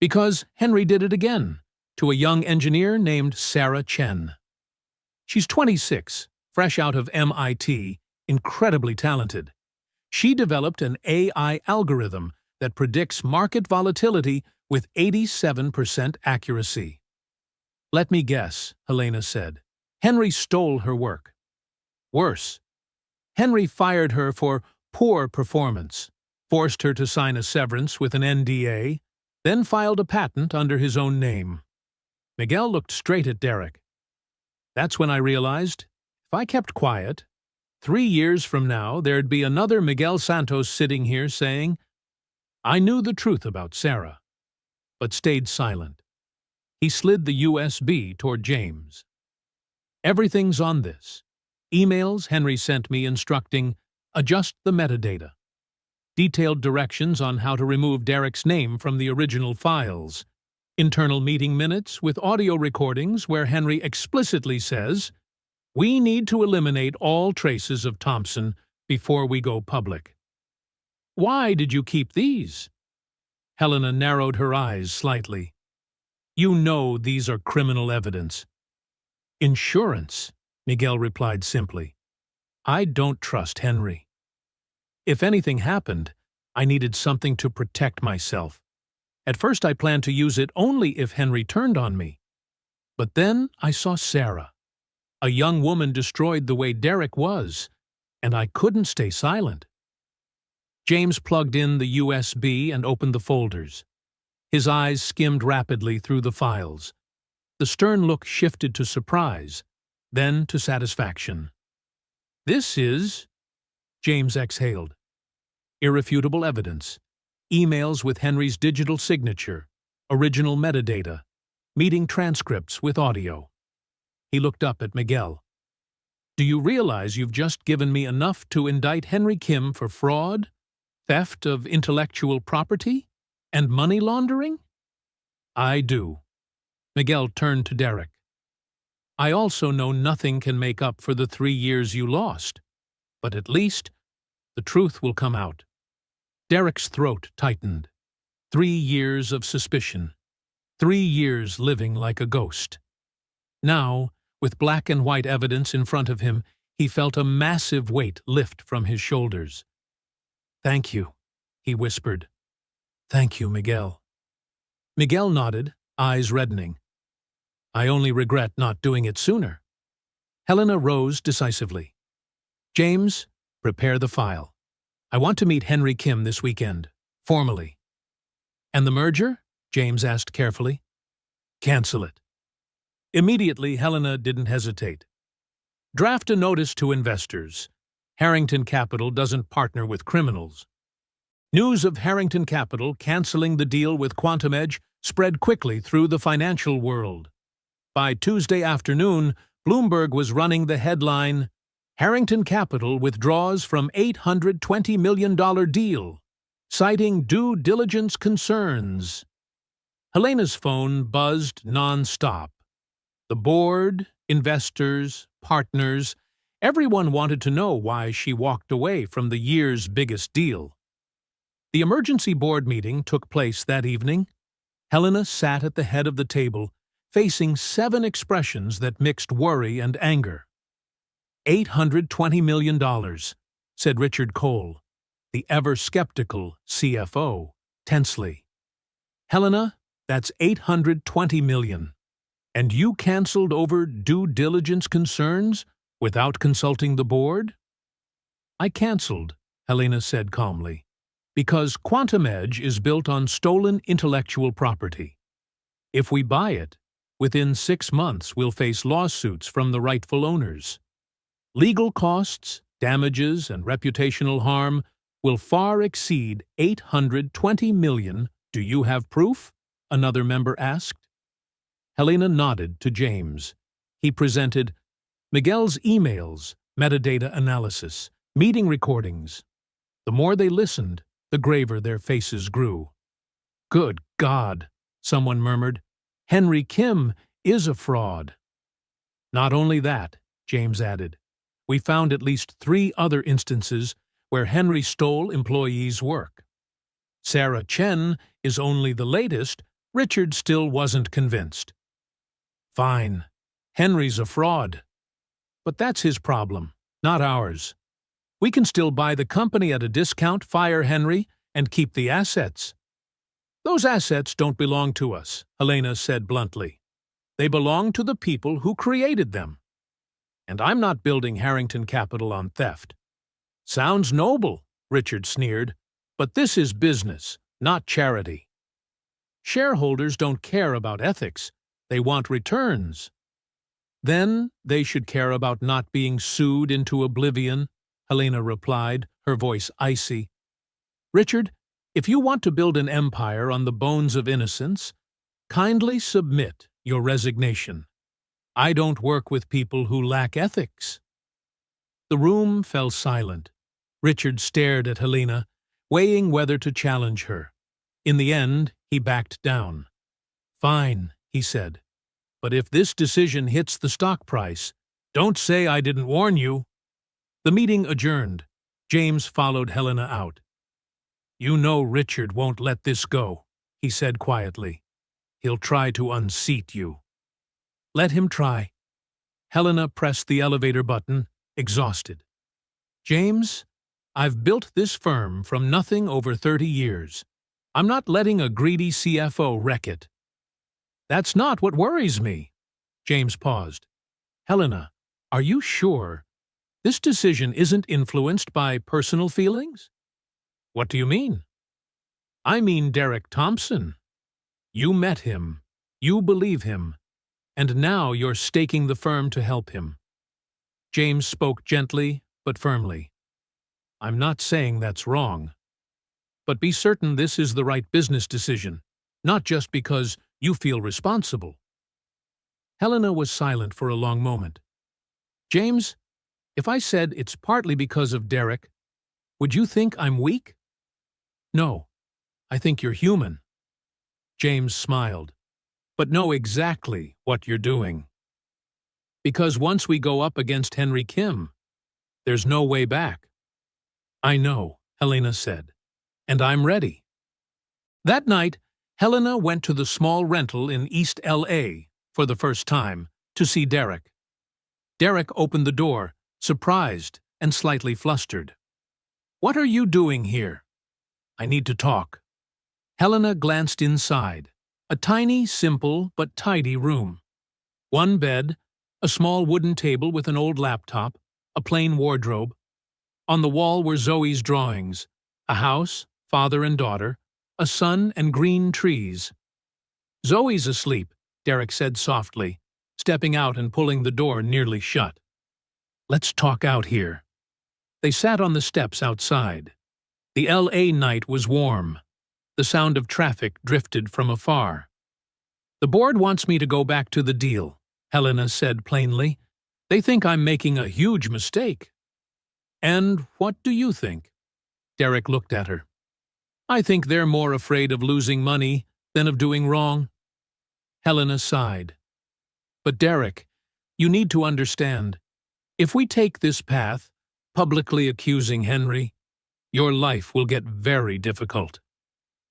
"Because Henry did it again, to a young engineer named Sarah Chen. She's 26, fresh out of MIT, incredibly talented. She developed an AI algorithm that predicts market volatility with 87% accuracy." "Let me guess," Helena said. "Henry stole her work." "Worse. Henry fired her for poor performance, forced her to sign a severance with an NDA, then filed a patent under his own name." Miguel looked straight at Derek. "That's when I realized, if I kept quiet, 3 years from now there'd be another Miguel Santos sitting here saying, 'I knew the truth about Sarah,' but stayed silent." He slid the USB toward James. "Everything's on this. Emails Henry sent me instructing, adjust the metadata. Detailed directions on how to remove Derek's name from the original files. Internal meeting minutes with audio recordings where Henry explicitly says, 'We need to eliminate all traces of Thompson before we go public.' Why did you keep these?" Helena narrowed her eyes slightly. "You know these are criminal evidence." "Insurance," Miguel replied simply. "I don't trust Henry. If anything happened, I needed something to protect myself. At first I planned to use it only if Henry turned on me. But then I saw Sarah. A young woman destroyed the way Derek was, and I couldn't stay silent." James plugged in the USB and opened the folders. His eyes skimmed rapidly through the files. The stern look shifted to surprise, then to satisfaction. "This is—" James exhaled. "Irrefutable evidence. Emails with Henry's digital signature, original metadata, meeting transcripts with audio." He looked up at Miguel. "Do you realize you've just given me enough to indict Henry Kim for fraud, theft of intellectual property, and money laundering?" "I do." Miguel turned to Derek. "I also know nothing can make up for the 3 years you lost, but at least the truth will come out." Derek's throat tightened. 3 years of suspicion. 3 years living like a ghost. Now, with black and white evidence in front of him, he felt a massive weight lift from his shoulders. "Thank you," he whispered. "Thank you, Miguel." Miguel nodded, eyes reddening. "I only regret not doing it sooner." Helena rose decisively. "James, prepare the file. I want to meet Henry Kim this weekend, formally." "And the merger?" James asked carefully. "Cancel it." Immediately, Helena didn't hesitate. Draft a notice to investors. Harrington Capital doesn't partner with criminals. News of Harrington Capital canceling the deal with Quantum Edge spread quickly through the financial world. By Tuesday afternoon, Bloomberg was running the headline, Harrington Capital withdraws from $820 million deal, citing due diligence concerns. Helena's phone buzzed non-stop. The board, investors, partners, everyone wanted to know why she walked away from the year's biggest deal. The emergency board meeting took place that evening. Helena sat at the head of the table, facing 7 expressions that mixed worry and anger. $820 million, said Richard Cole, the ever-skeptical CFO, tensely. Helena, that's $820 million. And you canceled over due diligence concerns without consulting the board? I canceled, Helena said calmly, because Quantum Edge is built on stolen intellectual property. If we buy it, within 6 months we'll face lawsuits from the rightful owners. Legal costs, damages, and reputational harm will far exceed $820 million. Do you have proof? Another member asked. Helena nodded to James. He presented Miguel's emails, metadata analysis, meeting recordings. The more they listened, the graver their faces grew. Good God, someone murmured. Henry Kim is a fraud. Not only that, James added. We found at least 3 other instances where Henry stole employees' work. Sarah Chen is only the latest. Richard still wasn't convinced. Fine. Henry's a fraud. But that's his problem, not ours. We can still buy the company at a discount, fire Henry, and keep the assets. Those assets don't belong to us, Helena said bluntly. They belong to the people who created them. And I'm not building Harrington Capital on theft. Sounds noble, Richard sneered, but this is business, not charity. Shareholders don't care about ethics. They want returns. Then they should care about not being sued into oblivion, Helena replied, her voice icy. Richard, if you want to build an empire on the bones of innocence, kindly submit your resignation. I don't work with people who lack ethics. The room fell silent. Richard stared at Helena, weighing whether to challenge her. In the end, he backed down. Fine, he said. But if this decision hits the stock price, don't say I didn't warn you. The meeting adjourned. James followed Helena out. You know Richard won't let this go, he said quietly. He'll try to unseat you. Let him try. Helena pressed the elevator button, exhausted. James, I've built this firm from nothing over 30 years. I'm not letting a greedy CFO wreck it. That's not what worries me. James paused. Helena, are you sure this decision isn't influenced by personal feelings? What do you mean? I mean Derek Thompson. You met him. You believe him. And now you're staking the firm to help him. James spoke gently but firmly. I'm not saying that's wrong. But be certain this is the right business decision, not just because you feel responsible. Helena was silent for a long moment. James, if I said it's partly because of Derek, would you think I'm weak? No, I think you're human. James smiled. But know exactly what you're doing. Because once we go up against Henry Kim, there's no way back. I know, Helena said, and I'm ready. That night, Helena went to the small rental in East L.A. for the first time to see Derek. Derek opened the door, surprised and slightly flustered. What are you doing here? I need to talk. Helena glanced inside. A tiny, simple, but tidy room. One bed, a small wooden table with an old laptop, a plain wardrobe. On the wall were Zoe's drawings, a house, father and daughter, a son and green trees. Zoe's asleep, Derek said softly. stepping out and pulling the door nearly shut. "Let's talk out here." They sat on the steps outside. The LA night was warm. The sound of traffic drifted from afar. "The board wants me to go back to the deal," Helena said plainly. "They think I'm making a huge mistake." "And what do you think?" Derek looked at her. "I think they're more afraid of losing money than of doing wrong." Helena sighed. "But Derek, you need to understand. If we take this path, publicly accusing Henry, your life will get very difficult.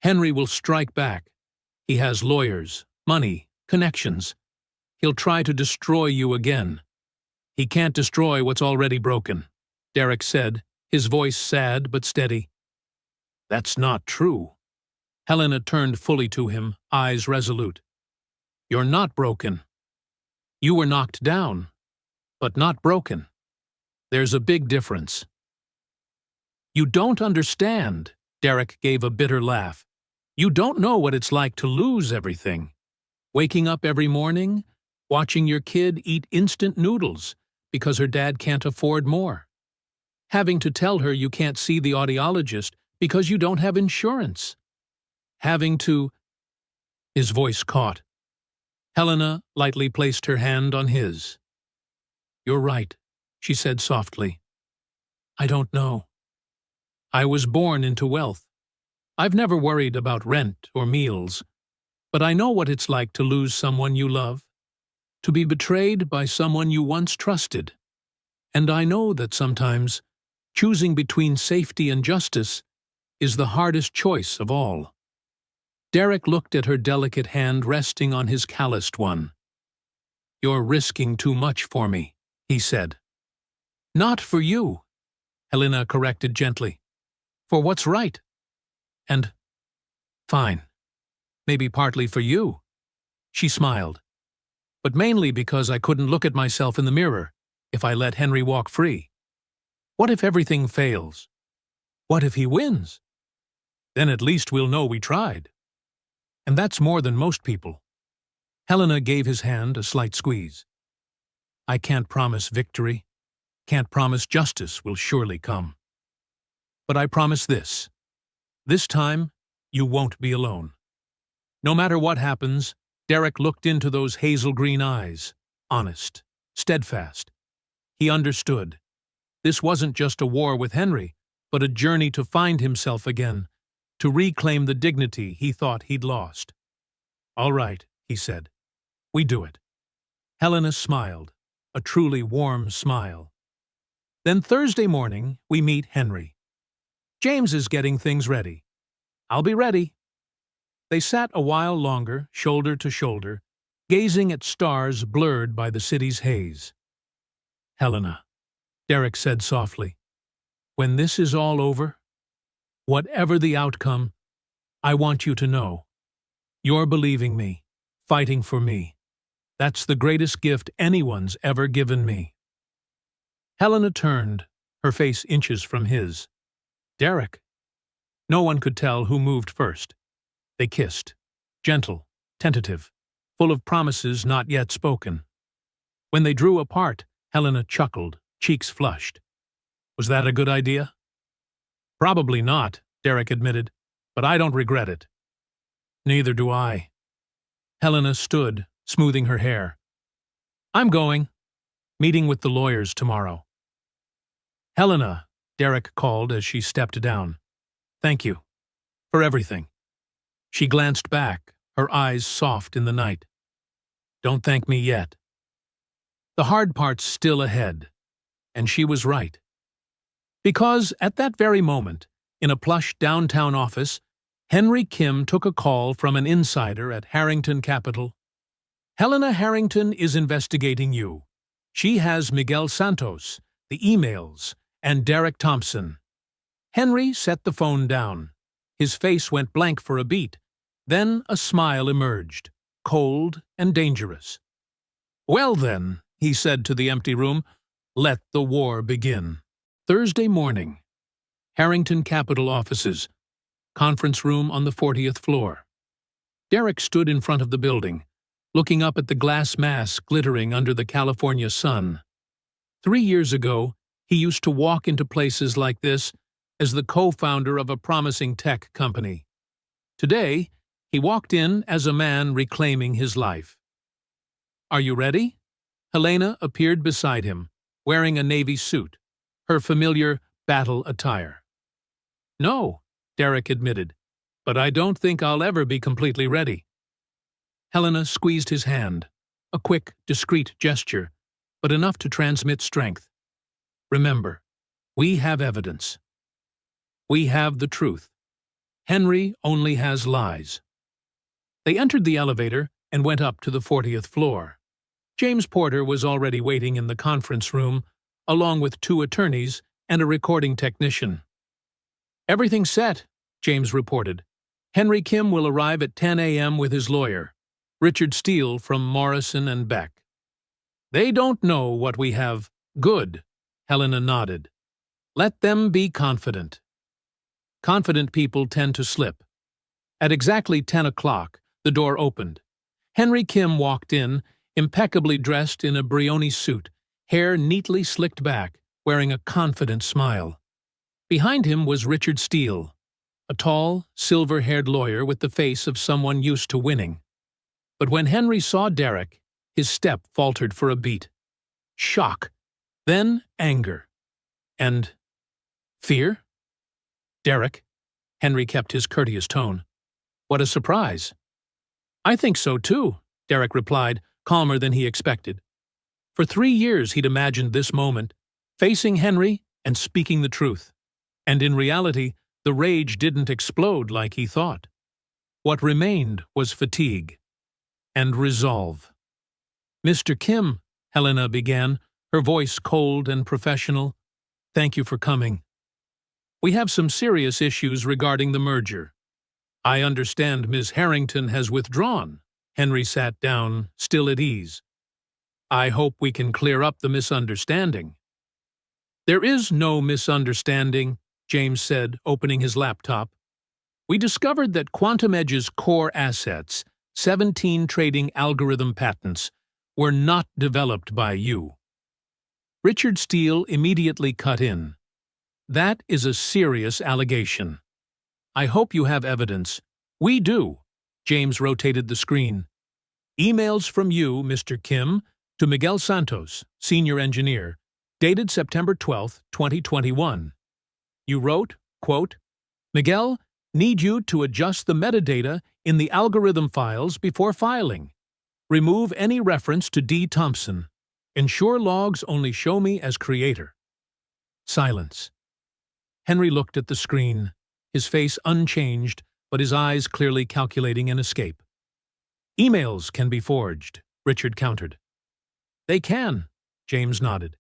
Henry will strike back. He has lawyers, money, connections. He'll try to destroy you again." "He can't destroy what's already broken," Derek said, his voice sad but steady. "That's not true." Helena turned fully to him, eyes resolute. "You're not broken. You were knocked down, but not broken. There's a big difference." "You don't understand," Derek gave a bitter laugh. "You don't know what it's like to lose everything. Waking up every morning, watching your kid eat instant noodles because her dad can't afford more. Having to tell her you can't see the audiologist because you don't have insurance. Having to—" His voice caught. Helena lightly placed her hand on his. "You're right," she said softly. "I don't know. I was born into wealth. I've never worried about rent or meals, but I know what it's like to lose someone you love, to be betrayed by someone you once trusted. And I know that sometimes choosing between safety and justice is the hardest choice of all." Derek looked at her delicate hand resting on his calloused one. "You're risking too much for me," he said. "Not for you," Helena corrected gently. "For what's right. And, fine, maybe partly for you." She smiled. "But mainly because I couldn't look at myself in the mirror if I let Henry walk free. What if everything fails? What if he wins? Then at least we'll know we tried. And that's more than most people." Helena gave his hand a slight squeeze. "I can't promise victory, can't promise justice will surely come. But I promise this. This time, you won't be alone." No matter what happens, Derek looked into those hazel green eyes, honest, steadfast. He understood. This wasn't just a war with Henry, but a journey to find himself again, to reclaim the dignity he thought he'd lost. "All right," he said. "We do it." Helena smiled, a truly warm smile. "Then Thursday morning, we meet Henry. James is getting things ready. I'll be ready." They sat a while longer, shoulder to shoulder, gazing at stars blurred by the city's haze. "Helena," Derek said softly, "when this is all over, whatever the outcome, I want you to know. You're believing me, fighting for me. That's the greatest gift anyone's ever given me." Helena turned, her face inches from his. "Derek." No one could tell who moved first. They kissed, gentle, tentative, full of promises not yet spoken. When they drew apart, Helena chuckled, cheeks flushed. "Was that a good idea?" "Probably not," Derek admitted, "but I don't regret it." "Neither do I." Helena stood, smoothing her hair. "I'm going. Meeting with the lawyers tomorrow." "Helena," Derek called as she stepped down. "Thank you. For everything." She glanced back, her eyes soft in the night. "Don't thank me yet." The hard part's still ahead. And she was right. Because at that very moment, in a plush downtown office, Henry Kim took a call from an insider at Harrington Capital. "Helena Harrington is investigating you. She has Miguel Santos, the emails, and Derek Thompson." Henry set the phone down. His face went blank for a beat. Then a smile emerged, cold and dangerous. "Well then," he said to the empty room, "let the war begin." Thursday morning. Harrington Capital offices. Conference room on the 40th floor. Derek stood in front of the building, looking up at the glass mass glittering under the California sun. 3 years ago, he used to walk into places like this as the co-founder of a promising tech company. Today, he walked in as a man reclaiming his life. "Are you ready?" Helena appeared beside him, wearing a navy suit, her familiar battle attire. "No," Derek admitted, "but I don't think I'll ever be completely ready." Helena squeezed his hand, a quick, discreet gesture, but enough to transmit strength. "Remember, we have evidence. We have the truth. Henry only has lies." They entered the elevator and went up to the 40th floor. James Porter was already waiting in the conference room, along with 2 attorneys and a recording technician. "Everything's set," James reported. "Henry Kim will arrive at 10 a.m. with his lawyer, Richard Steele from Morrison and Beck." "They don't know what we have." "Good," Helena nodded. "Let them be confident." Confident people tend to slip. At exactly 10 o'clock, the door opened. Henry Kim walked in, impeccably dressed in a Brioni suit, hair neatly slicked back, wearing a confident smile. Behind him was Richard Steele, a tall, silver-haired lawyer with the face of someone used to winning. But when Henry saw Derek, his step faltered for a beat. Shock, then anger, and fear? "Derek," Henry kept his courteous tone. "What a surprise." "I think so too," Derek replied, calmer than he expected. For 3 years he'd imagined this moment, facing Henry and speaking the truth. And in reality, the rage didn't explode like he thought. What remained was fatigue and resolve. "Mr. Kim," Helena began, her voice cold and professional, "thank you for coming. We have some serious issues regarding the merger. I understand Ms. Harrington has withdrawn." Henry sat down, still at ease. "I hope we can clear up the misunderstanding." "There is no misunderstanding," James said, opening his laptop. "We discovered that Quantum Edge's core assets, 17 trading algorithm patents, were not developed by you." Richard Steele immediately cut in. "That is a serious allegation. I hope you have evidence." "We do." James rotated the screen. "Emails from you, Mr. Kim, to Miguel Santos, senior engineer, dated September 12, 2021. You wrote, quote, "Miguel, need you to adjust the metadata in the algorithm files before filing. Remove any reference to D. Thompson. Ensure logs only show me as creator." Silence. Henry looked at the screen, his face unchanged, but his eyes clearly calculating an escape. "Emails can be forged," Richard countered. "They can," James nodded.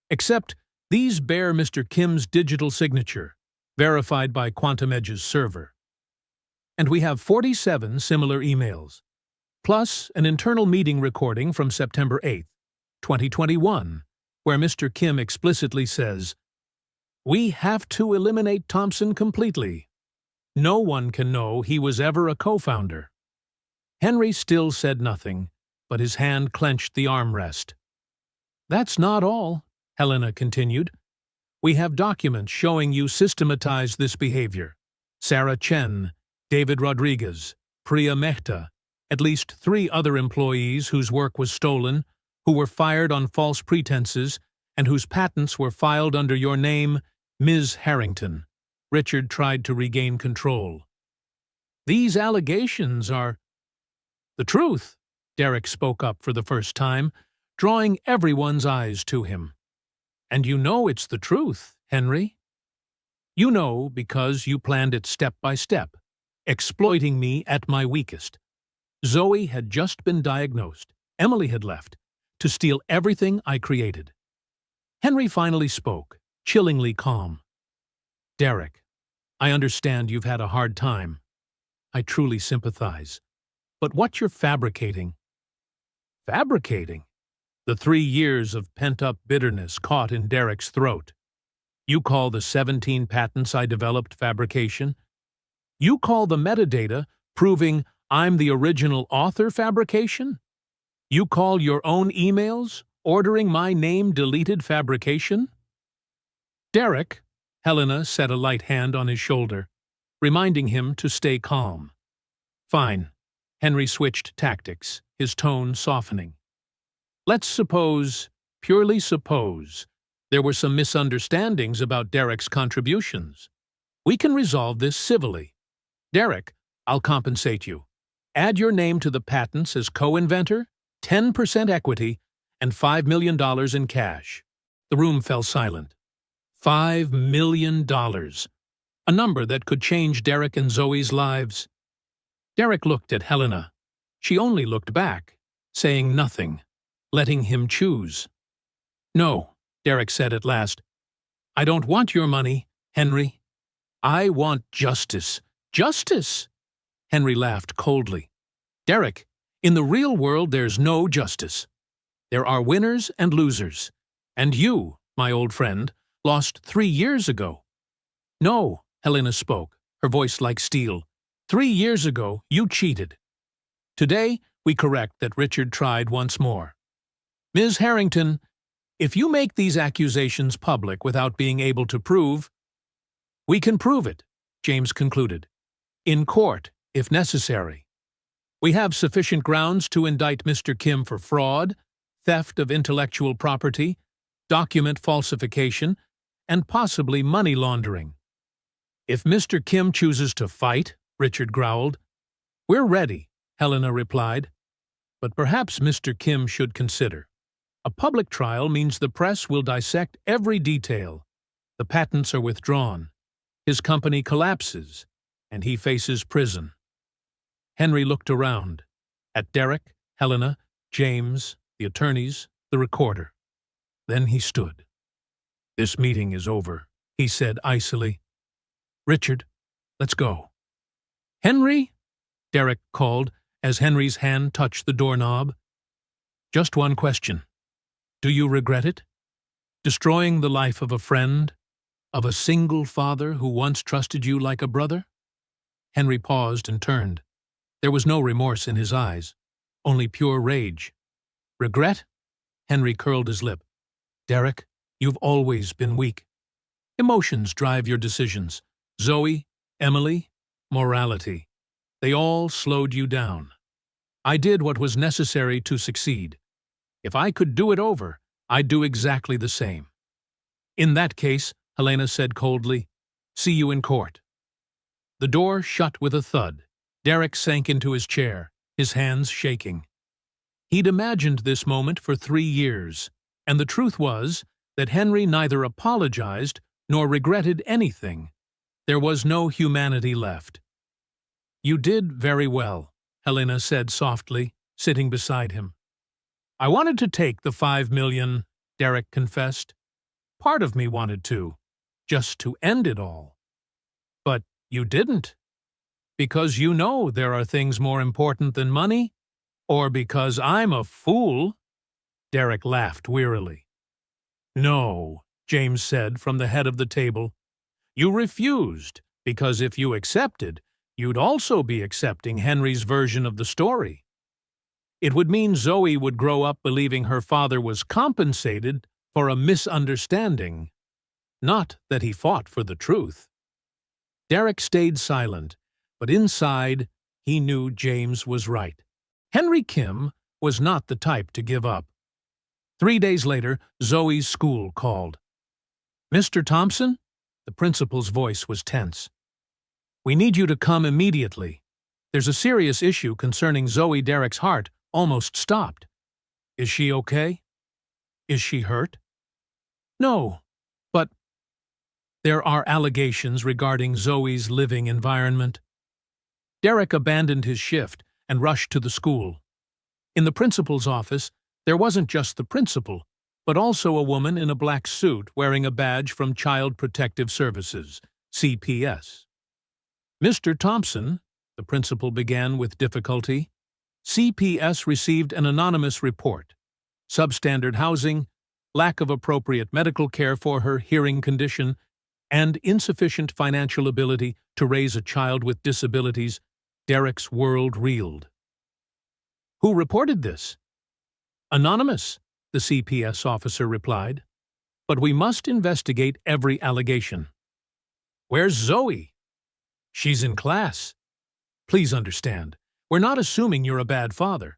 "Except these bear Mr. Kim's digital signature, verified by Quantum Edge's server. And we have 47 similar emails, plus an internal meeting recording from September 8, 2021, where Mr. Kim explicitly says, 'We have to eliminate Thompson completely. No one can know he was ever a co-founder.'" Henry still said nothing, but his hand clenched the armrest. "That's not all," Helena continued. "We have documents showing you systematized this behavior. Sarah Chen, David Rodriguez, Priya Mehta, at least 3 other employees whose work was stolen, who were fired on false pretenses, and whose patents were filed under your name, Ms. Harrington." Richard tried to regain control. "These allegations are—" "The truth," Derek spoke up for the first time, drawing everyone's eyes to him. "And you know it's the truth, Henry. You know because you planned it step by step, exploiting me at my weakest. Zoe had just been diagnosed, Emily had left, to steal everything I created." Henry finally spoke, chillingly calm. "Derek, I understand you've had a hard time. I truly sympathize. But what you're fabricating—" "Fabricating?" The 3 years of pent-up bitterness caught in Derek's throat. "You call the 17 patents I developed fabrication? You call the metadata proving I'm the original author fabrication? You call your own emails ordering my name deleted fabrication? Derek, Helena set a light hand on his shoulder, reminding him to stay calm. Fine. Henry switched tactics, his tone softening. Let's suppose, purely suppose, there were some misunderstandings about Derek's contributions. We can resolve this civilly. Derek, I'll compensate you. Add your name to the patents as co-inventor, 10% equity, and $5 million in cash. The room fell silent. $5 million. A number that could change Derek and Zoe's lives. Derek looked at Helena. She only looked back, saying nothing, letting him choose. No, Derek said at last. I don't want your money, Henry. I want justice. Justice? Henry laughed coldly. Derek, in the real world there's no justice. There are winners and losers. And you, my old friend, lost 3 years ago. No, Helena spoke, her voice like steel. 3 years ago, you cheated. Today, we correct that Richard tried once more. Ms. Harrington, if you make these accusations public without being able to prove— We can prove it, James concluded. In court, if necessary. We have sufficient grounds to indict Mr. Kim for fraud, theft of intellectual property, document falsification, and possibly money laundering. If Mr. Kim chooses to fight, Richard growled. We're ready, Helena replied. But perhaps Mr. Kim should consider. A public trial means the press will dissect every detail. The patents are withdrawn. His company collapses, and he faces prison. Henry looked around, at Derek, Helena, James, the attorneys, the recorder. Then he stood. This meeting is over, he said icily. Richard, let's go. Henry? Derek called as Henry's hand touched the doorknob. Just one question. Do you regret it? Destroying the life of a friend? Of a single father who once trusted you like a brother? Henry paused and turned. There was no remorse in his eyes, only pure rage. Regret? Henry curled his lip. Derek, you've always been weak. Emotions drive your decisions. Zoe, Emily, morality. They all slowed you down. I did what was necessary to succeed. If I could do it over, I'd do exactly the same. In that case, Helena said coldly, see you in court. The door shut with a thud. Derek sank into his chair, his hands shaking. He'd imagined this moment for 3 years, and the truth was that Henry neither apologized nor regretted anything. There was no humanity left. You did very well, Helena said softly, sitting beside him. I wanted to take the $5 million, Derek confessed. Part of me wanted to, just to end it all. But you didn't. Because you know there are things more important than money? Or because I'm a fool? Derek laughed wearily. No, James said from the head of the table. You refused, because if you accepted, you'd also be accepting Henry's version of the story. It would mean Zoe would grow up believing her father was compensated for a misunderstanding, not that he fought for the truth. Derek stayed silent, but inside he knew James was right. Henry Kim was not the type to give up. 3 days later, Zoe's school called. Mr. Thompson? The principal's voice was tense. We need you to come immediately. There's a serious issue concerning Zoe. Derek's heart almost stopped. Is she okay? Is she hurt? No, but there are allegations regarding Zoe's living environment. Derek abandoned his shift and rushed to the school. In the principal's office, there wasn't just the principal, but also a woman in a black suit wearing a badge from Child Protective Services, CPS. Mr. Thompson, the principal began with difficulty, CPS received an anonymous report. Substandard housing, lack of appropriate medical care for her hearing condition, and insufficient financial ability to raise a child with disabilities. Derek's world reeled. Who reported this? Anonymous, the CPS officer replied. But we must investigate every allegation. Where's Zoe? She's in class. Please understand, we're not assuming you're a bad father,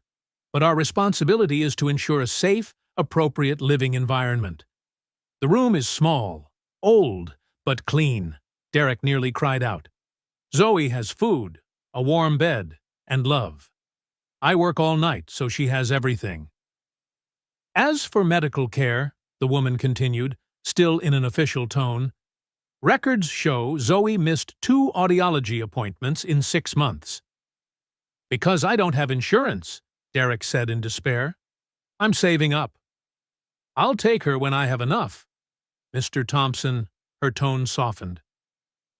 but our responsibility is to ensure a safe, appropriate living environment. The room is small, old, but clean, Derek nearly cried out. Zoe has food, a warm bed, and love. I work all night, so she has everything. As for medical care, the woman continued, still in an official tone, records show Zoe missed 2 audiology appointments in 6 months. Because I don't have insurance, Derek said in despair. I'm saving up. I'll take her when I have enough. Mr. Thompson, her tone softened.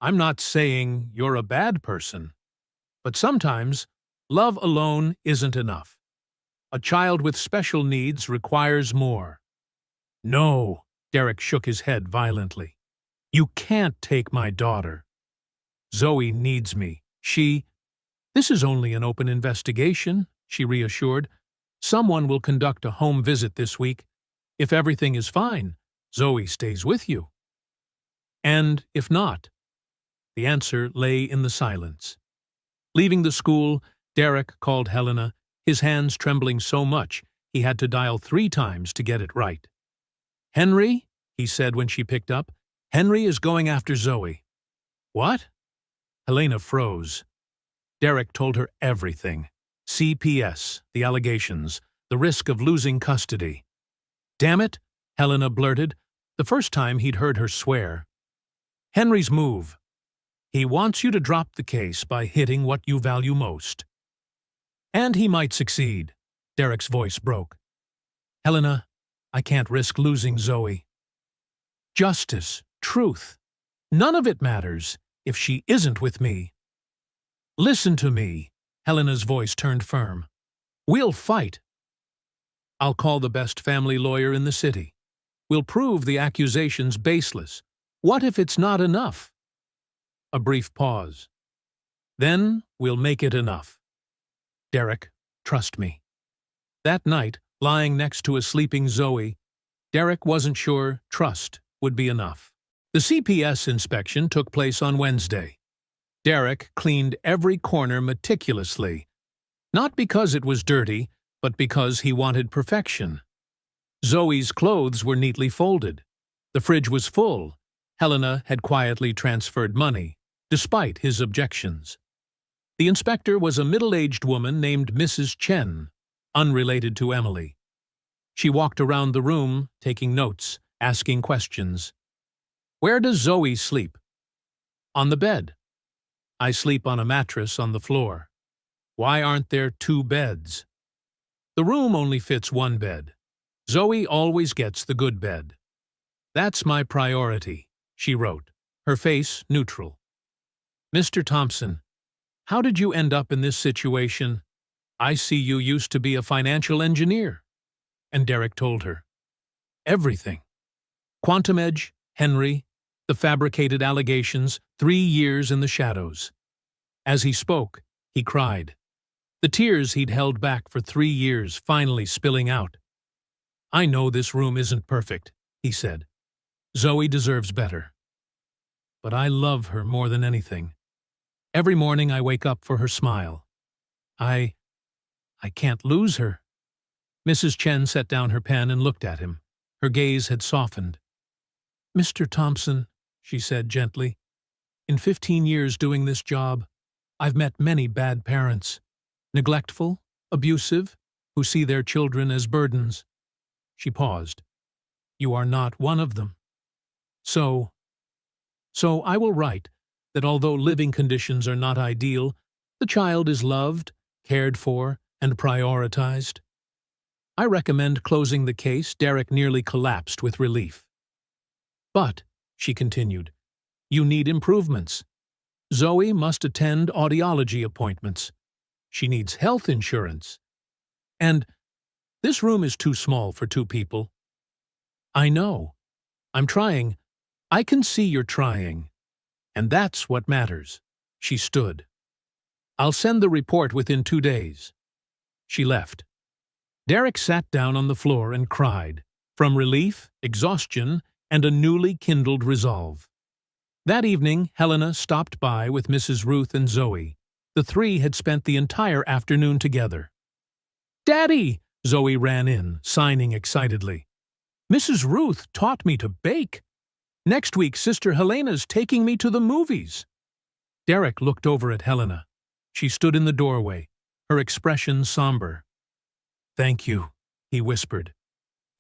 I'm not saying you're a bad person, but sometimes love alone isn't enough. A child with special needs requires more. No, Derek shook his head violently. You can't take my daughter. Zoe needs me. This is only an open investigation, she reassured. Someone will conduct a home visit this week. If everything is fine, Zoe stays with you. And if not? The answer lay in the silence. Leaving the school, Derek called Helena, his hands trembling so much he had to dial 3 times to get it right. Henry, he said when she picked up, Henry is going after Zoe. What? Helena froze. Derek told her everything. CPS, the allegations, the risk of losing custody. Damn it, Helena blurted, the first time he'd heard her swear. Henry's move. He wants you to drop the case by hitting what you value most. And he might succeed. Derek's voice broke. Helena, I can't risk losing Zoe. Justice, truth. None of it matters if she isn't with me. Listen to me. Helena's voice turned firm. We'll fight. I'll call the best family lawyer in the city. We'll prove the accusations baseless. What if it's not enough? A brief pause. Then we'll make it enough. Derek, trust me. That night, lying next to a sleeping Zoe, Derek wasn't sure trust would be enough. The CPS inspection took place on Wednesday. Derek cleaned every corner meticulously, not because it was dirty, but because he wanted perfection. Zoe's clothes were neatly folded. The fridge was full. Helena had quietly transferred money, despite his objections. The inspector was a middle-aged woman named Mrs. Chen, unrelated to Emily. She walked around the room, taking notes, asking questions. Where does Zoe sleep? On the bed. I sleep on a mattress on the floor. Why aren't there 2 beds? The room only fits 1 bed. Zoe always gets the good bed. That's my priority, she wrote, her face neutral. Mr. Thompson, how did you end up in this situation? I see you used to be a financial engineer. And Derek told her. Everything. Quantum Edge, Henry, the fabricated allegations, 3 years in the shadows. As he spoke, he cried. The tears he'd held back for 3 years finally spilling out. I know this room isn't perfect, he said. Zoe deserves better. But I love her more than anything. Every morning I wake up for her smile. I can't lose her. Mrs. Chen set down her pen and looked at him. Her gaze had softened. Mr. Thompson, she said gently, in 15 years doing this job, I've met many bad parents. Neglectful, abusive, who see their children as burdens. She paused. You are not one of them. So I will write that although living conditions are not ideal, the child is loved, cared for, and prioritized. I recommend closing the case. Derek nearly collapsed with relief. But, she continued, you need improvements. Zoe must attend audiology appointments. She needs health insurance. And this room is too small for 2 people. I know. I'm trying. I can see you're trying. And that's what matters. She stood. I'll send the report within 2 days. She left. Derek sat down on the floor and cried, from relief, exhaustion, and a newly kindled resolve. That evening, Helena stopped by with Mrs. Ruth and Zoe. The three had spent the entire afternoon together. "Daddy!" Zoe ran in, signing excitedly. "Mrs. Ruth taught me to bake. Next week, Sister Helena's taking me to the movies." Derek looked over at Helena. She stood in the doorway, her expression somber. "Thank you," he whispered,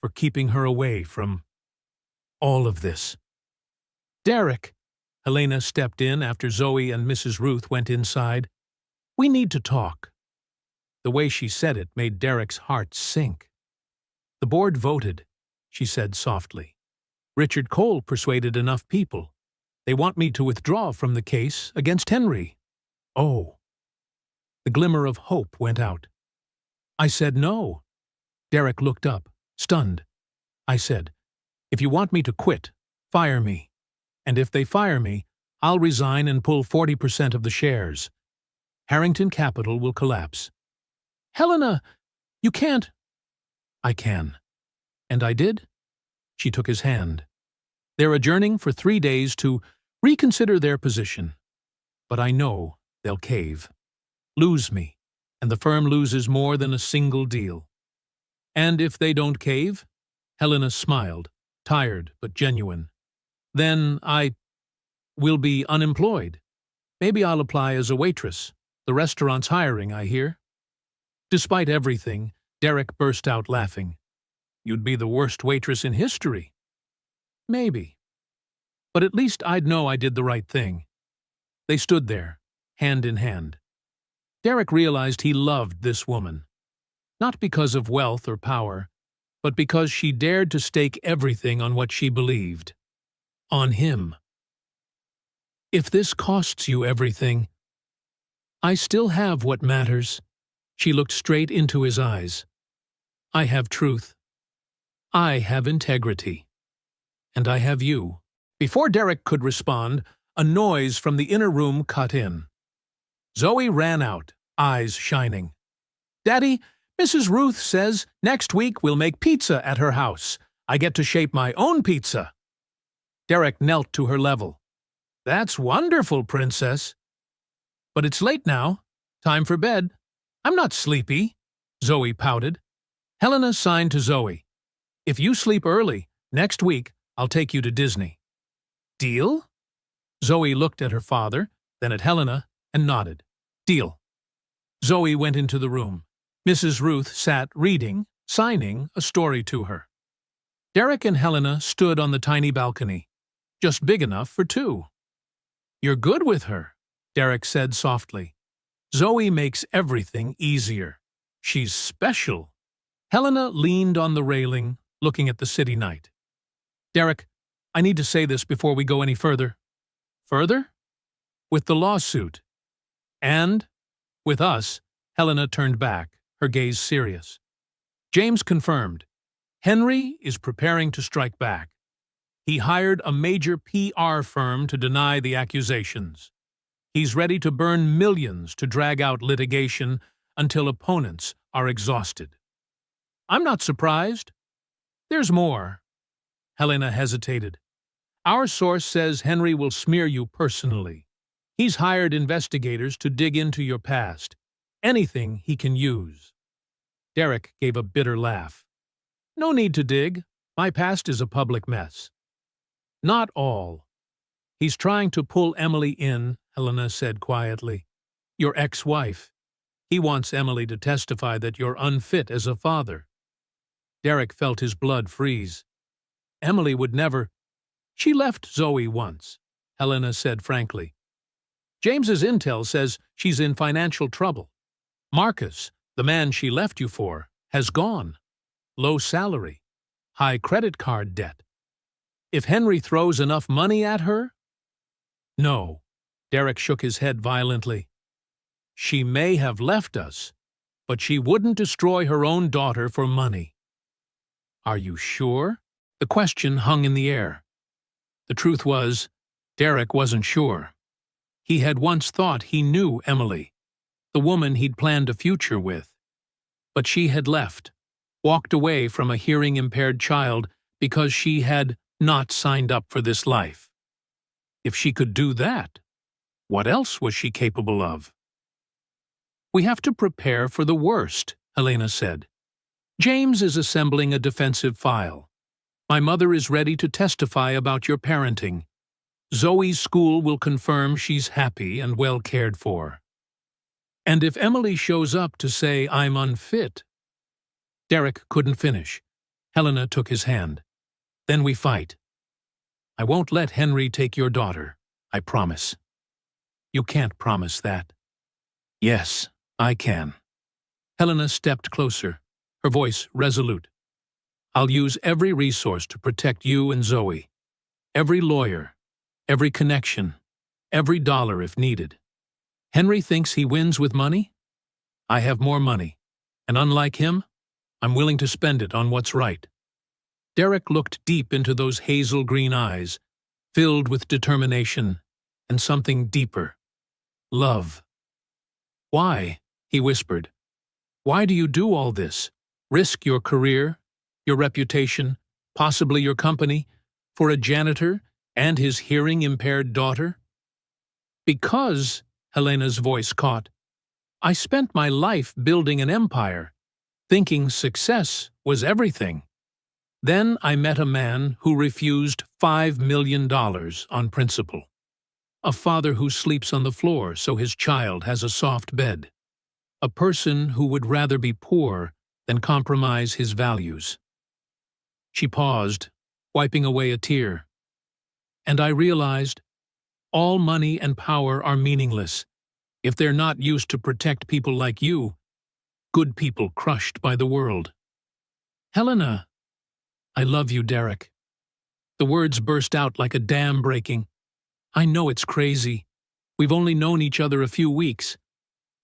"for keeping her away from all of this." "Derek," Helena stepped in after Zoe and Mrs. Ruth went inside, "we need to talk." The way she said it made Derek's heart sink. "The board voted," she said softly. "Richard Cole persuaded enough people. They want me to withdraw from the case against Henry." "Oh." The glimmer of hope went out. "I said no." Derek looked up, stunned. "I said, if you want me to quit, fire me. And if they fire me, I'll resign and pull 40% of the shares. Harrington Capital will collapse." "Helena, you can't." "I can." "And I did?" She took his hand. "They're adjourning for 3 days to reconsider their position. But I know they'll cave. Lose me, and the firm loses more than a single deal. And if they don't cave," Helena smiled, tired but genuine, "then I will be unemployed. Maybe I'll apply as a waitress. The restaurant's hiring, I hear." Despite everything, Derek burst out laughing. "You'd be the worst waitress in history." "Maybe. But at least I'd know I did the right thing." They stood there, hand in hand. Derek realized he loved this woman, not because of wealth or power, but because she dared to stake everything on what she believed. On him. "If this costs you everything, I still have what matters." She looked straight into his eyes. "I have truth. I have integrity. And I have you." Before Derek could respond, a noise from the inner room cut in. Zoe ran out, eyes shining. "Daddy, Mrs. Ruth says next week we'll make pizza at her house. I get to shape my own pizza." Derek knelt to her level. "That's wonderful, Princess. But it's late now. Time for bed." "I'm not sleepy," Zoe pouted. Helena signed to Zoe. "If you sleep early, next week I'll take you to Disney." "Deal?" Zoe looked at her father, then at Helena, and nodded. "Deal." Zoe went into the room. Mrs. Ruth sat reading, signing a story to her. Derek and Helena stood on the tiny balcony, just big enough for two. "You're good with her," Derek said softly. "Zoe makes everything easier. She's special." Helena leaned on the railing, looking at the city night. "Derek, I need to say this before we go any further." "Further?" "With the lawsuit. And with us," Helena turned back, her gaze serious. "James confirmed. Henry is preparing to strike back. He hired a major PR firm to deny the accusations. He's ready to burn millions to drag out litigation until opponents are exhausted." "I'm not surprised." "There's more." Helena hesitated. "Our source says Henry will smear you personally. He's hired investigators to dig into your past. Anything he can use." Derek gave a bitter laugh. "No need to dig. My past is a public mess." "Not all. He's trying to pull Emily in," Helena said quietly. "Your ex-wife. He wants Emily to testify that you're unfit as a father." Derek felt his blood freeze. "Emily would never—" "She left Zoe once," Helena said frankly. "James's intel says she's in financial trouble. Marcus, the man she left you for, has gone. Low salary. High credit card debt. If Henry throws enough money at her—" "No." Derek shook his head violently. "She may have left us, but she wouldn't destroy her own daughter for money." "Are you sure?" The question hung in the air. The truth was, Derek wasn't sure. He had once thought he knew Emily, the woman he'd planned a future with. But she had left, walked away from a hearing-impaired child because she had not signed up for this life. If she could do that, what else was she capable of? "We have to prepare for the worst," Helena said. "James is assembling a defensive file. My mother is ready to testify about your parenting. Zoe's school will confirm she's happy and well cared for. And if Emily shows up to say I'm unfit—" Derek couldn't finish. Helena took his hand. "Then we fight. I won't let Henry take your daughter, I promise." "You can't promise that." "Yes, I can." Helena stepped closer, her voice resolute. "I'll use every resource to protect you and Zoe. Every lawyer, every connection, every dollar if needed. Henry thinks he wins with money? I have more money, and unlike him, I'm willing to spend it on what's right." Derek looked deep into those hazel green eyes, filled with determination and something deeper. Love. "Why?" he whispered. "Why do you do all this? Risk your career, your reputation, possibly your company, for a janitor and his hearing-impaired daughter?" "Because," Helena's voice caught, "I spent my life building an empire, thinking success was everything. Then I met a man who refused $5 million on principle. A father who sleeps on the floor so his child has a soft bed. A person who would rather be poor than compromise his values." She paused, wiping away a tear. "And I realized, all money and power are meaningless if they're not used to protect people like you, good people crushed by the world." "Helena!" "I love you, Derek." The words burst out like a dam breaking. "I know it's crazy. We've only known each other a few weeks,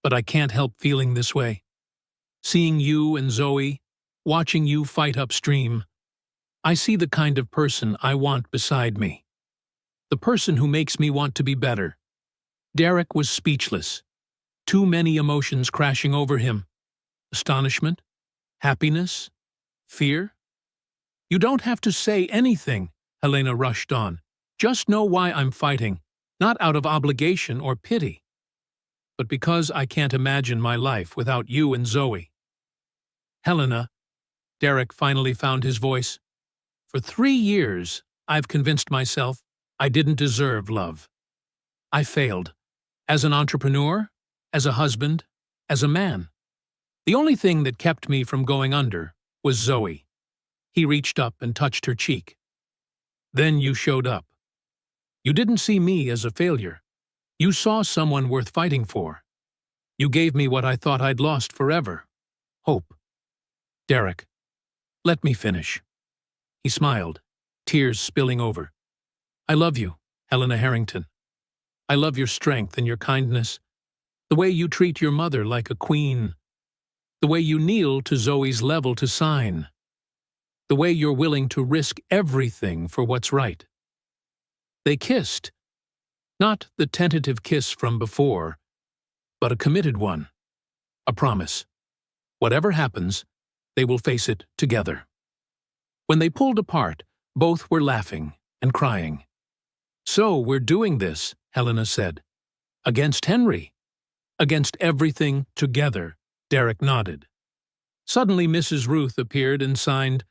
but I can't help feeling this way. Seeing you and Zoe, watching you fight upstream, I see the kind of person I want beside me. The person who makes me want to be better." Derek was speechless. Too many emotions crashing over him. Astonishment, happiness, fear. "You don't have to say anything," Helena rushed on. "Just know why I'm fighting, not out of obligation or pity, but because I can't imagine my life without you and Zoe." "Helena," Derek finally found his voice, "for 3 years I've convinced myself I didn't deserve love. I failed, as an entrepreneur, as a husband, as a man. The only thing that kept me from going under was Zoe." He reached up and touched her cheek. "Then you showed up. You didn't see me as a failure. You saw someone worth fighting for. You gave me what I thought I'd lost forever: hope." "Derek, let me finish." He smiled, tears spilling over. "I love you, Helena Harrington. I love your strength and your kindness, the way you treat your mother like a queen, the way you kneel to Zoe's level to sign, the way you're willing to risk everything for what's right." They kissed. Not the tentative kiss from before, but a committed one. A promise. Whatever happens, they will face it together. When they pulled apart, both were laughing and crying. "So we're doing this," Helena said. "Against Henry." "Against everything together," Derek nodded. Suddenly Mrs. Ruth appeared and signed,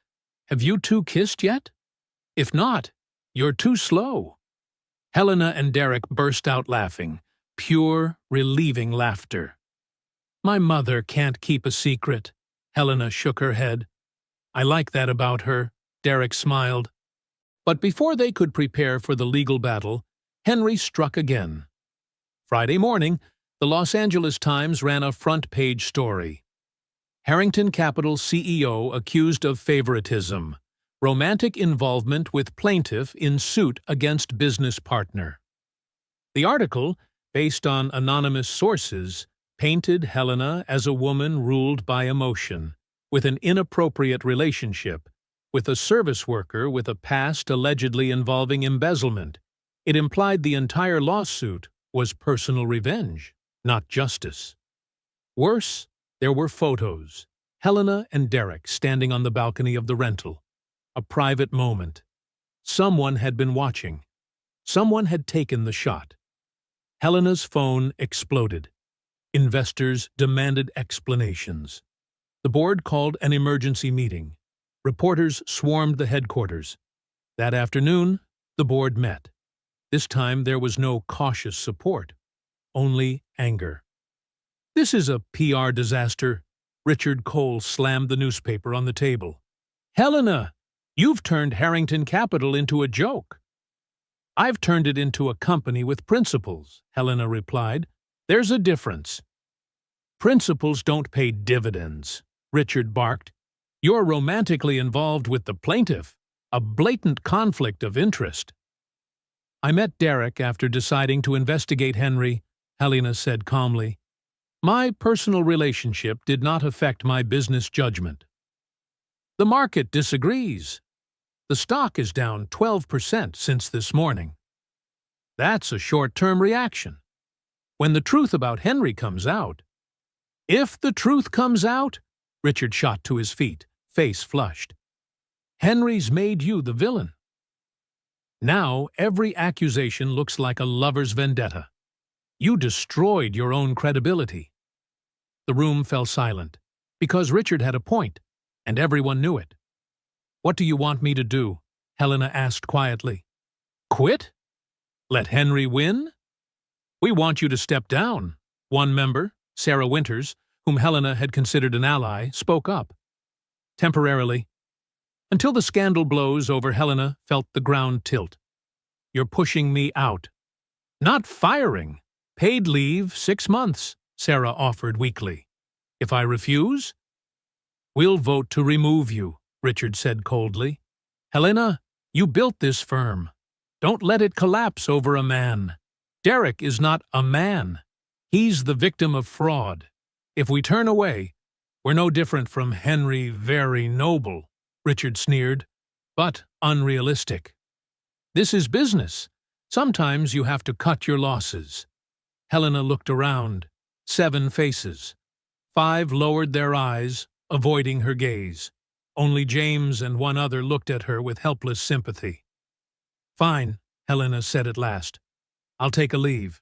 "Have you two kissed yet? If not, you're too slow." Helena and Derek burst out laughing, pure, relieving laughter. "My mother can't keep a secret," Helena shook her head. "I like that about her," Derek smiled. But before they could prepare for the legal battle, Henry struck again. Friday morning, the Los Angeles Times ran a front-page story. Harrington Capital CEO accused of favoritism. Romantic involvement with plaintiff in suit against business partner. The article, based on anonymous sources, painted Helena as a woman ruled by emotion, with an inappropriate relationship, with a service worker with a past allegedly involving embezzlement. It implied the entire lawsuit was personal revenge, not justice. Worse, there were photos. Helena and Derek standing on the balcony of the rental. A private moment. Someone had been watching. Someone had taken the shot. Helena's phone exploded. Investors demanded explanations. The board called an emergency meeting. Reporters swarmed the headquarters. That afternoon, the board met. This time there was no cautious support, only anger. "This is a PR disaster." Richard Cole slammed the newspaper on the table. "Helena, you've turned Harrington Capital into a joke." "I've turned it into a company with principles," Helena replied. "There's a difference." "Principles don't pay dividends," Richard barked. "You're romantically involved with the plaintiff, a blatant conflict of interest." "I met Derek after deciding to investigate Henry," Helena said calmly. "My personal relationship did not affect my business judgment." "The market disagrees. The stock is down 12% since this morning." "That's a short-term reaction. When the truth about Henry comes out—" "If the truth comes out," Richard shot to his feet, face flushed. "Henry's made you the villain. Now every accusation looks like a lover's vendetta. You destroyed your own credibility." The room fell silent, because Richard had a point, and everyone knew it. "What do you want me to do?" Helena asked quietly. "Quit? Let Henry win?" "We want you to step down." One member, Sarah Winters, whom Helena had considered an ally, spoke up. "Temporarily. Until the scandal blows over." Helena felt the ground tilt. "You're pushing me out." "Not firing. Paid leave, 6 months," Sarah offered weakly. "If I refuse?" "We'll vote to remove you," Richard said coldly. "Helena, you built this firm. Don't let it collapse over a man. Derek is not a man. He's the victim of fraud. If we turn away, we're no different from Henry Very Noble," Richard sneered, "but unrealistic. This is business. Sometimes you have to cut your losses." Helena looked around. 7 faces. 5 lowered their eyes, avoiding her gaze. Only James and one other looked at her with helpless sympathy. "Fine," Helena said at last. "I'll take a leave."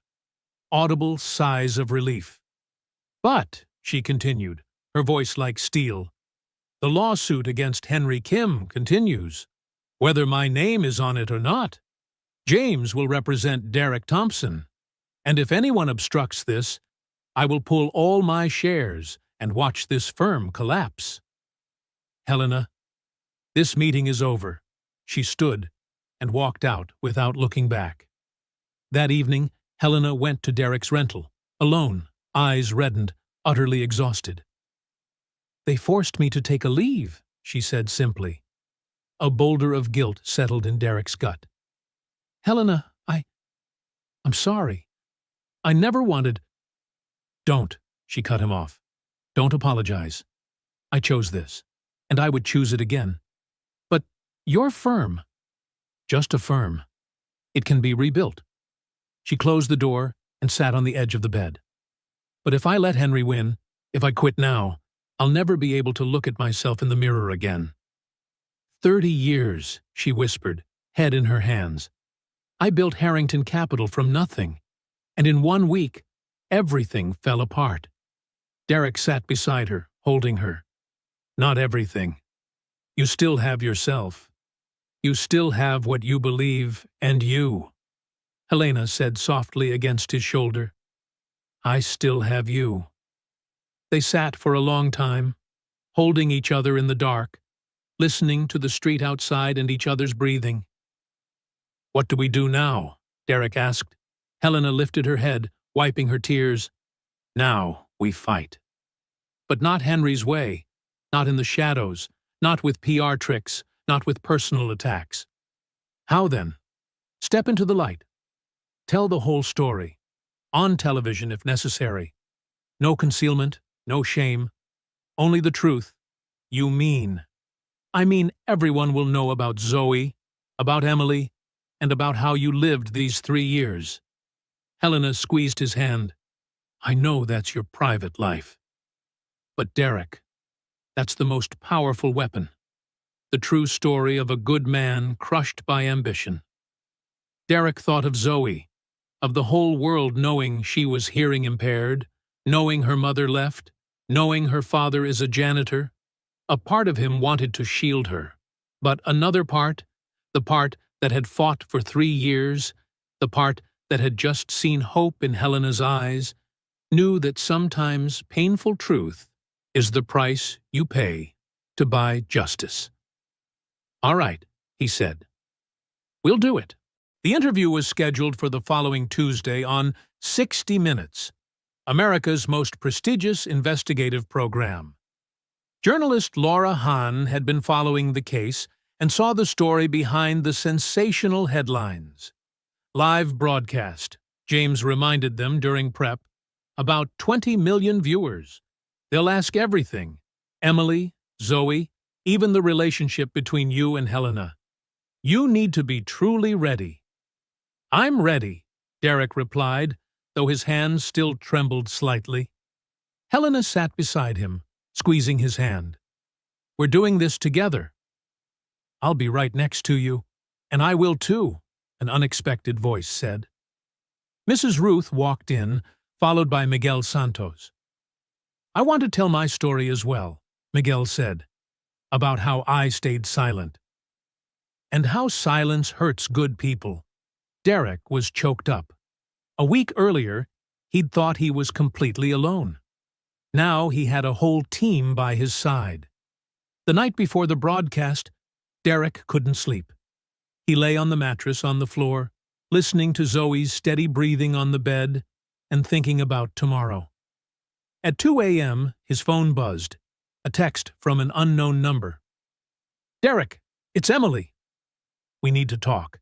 Audible sighs of relief. "But," she continued, her voice like steel, "the lawsuit against Henry Kim continues. Whether my name is on it or not, James will represent Derek Thompson. And if anyone obstructs this, I will pull all my shares and watch this firm collapse." "Helena, this meeting is over." She stood and walked out without looking back. That evening, Helena went to Derek's rental, alone, eyes reddened, utterly exhausted. "They forced me to take a leave," she said simply. A boulder of guilt settled in Derek's gut. "Helena, I'm sorry. I never wanted—" "Don't," she cut him off. "Don't apologize. I chose this, and I would choose it again. But your firm, just a firm. It can be rebuilt." She closed the door and sat on the edge of the bed. "But if I let Henry win, if I quit now, I'll never be able to look at myself in the mirror again." 30 years, she whispered, head in her hands. "I built Harrington Capital from nothing, and in 1 week, everything fell apart." Derek sat beside her, holding her. "Not everything. You still have yourself. You still have what you believe, and you," Helena said softly against his shoulder. "I still have you." They sat for a long time, holding each other in the dark, listening to the street outside and each other's breathing. "What do we do now?" Derek asked. Helena lifted her head, wiping her tears. "Now we fight. But not Henry's way, not in the shadows, not with PR tricks, not with personal attacks." "How then?" "Step into the light. Tell the whole story. On television if necessary. No concealment, no shame. Only the truth. You mean. I mean everyone will know about Zoe, about Emily, and about how you lived these 3 years." Helena squeezed his hand. "I know that's your private life. But Derek, That's the most powerful weapon. The true story of a good man crushed by ambition. Derek thought of Zoe, of the whole world knowing she was hearing impaired, knowing her mother left, knowing her father is a janitor. A part of him wanted to shield her, but another part, the part that had fought for 3 years, the part that had just seen hope in Helena's eyes, knew that sometimes painful truth is the price you pay to buy justice. "All right," he said. "We'll do it." The interview was scheduled for the following Tuesday on 60 Minutes, America's most prestigious investigative program. Journalist Laura Hahn had been following the case and saw the story behind the sensational headlines. Live broadcast, James reminded them during prep, about 20 million viewers. They'll ask everything: Emily, Zoe, even the relationship between you and Helena. You need to be truly ready. "I'm ready," Derek replied, though his hands still trembled slightly. Helena sat beside him, squeezing his hand. "We're doing this together." "I'll be right next to you." "And I will too," an unexpected voice said. Mrs. Ruth walked in, followed by Miguel Santos. "I want to tell my story as well," Miguel said, "about how I stayed silent. And how silence hurts good people." Derek was choked up. A week earlier, he'd thought he was completely alone. Now he had a whole team by his side. The night before the broadcast, Derek couldn't sleep. He lay on the mattress on the floor, listening to Zoe's steady breathing on the bed and thinking about tomorrow. At 2 a.m., his phone buzzed, a text from an unknown number. "Derek, it's Emily. We need to talk."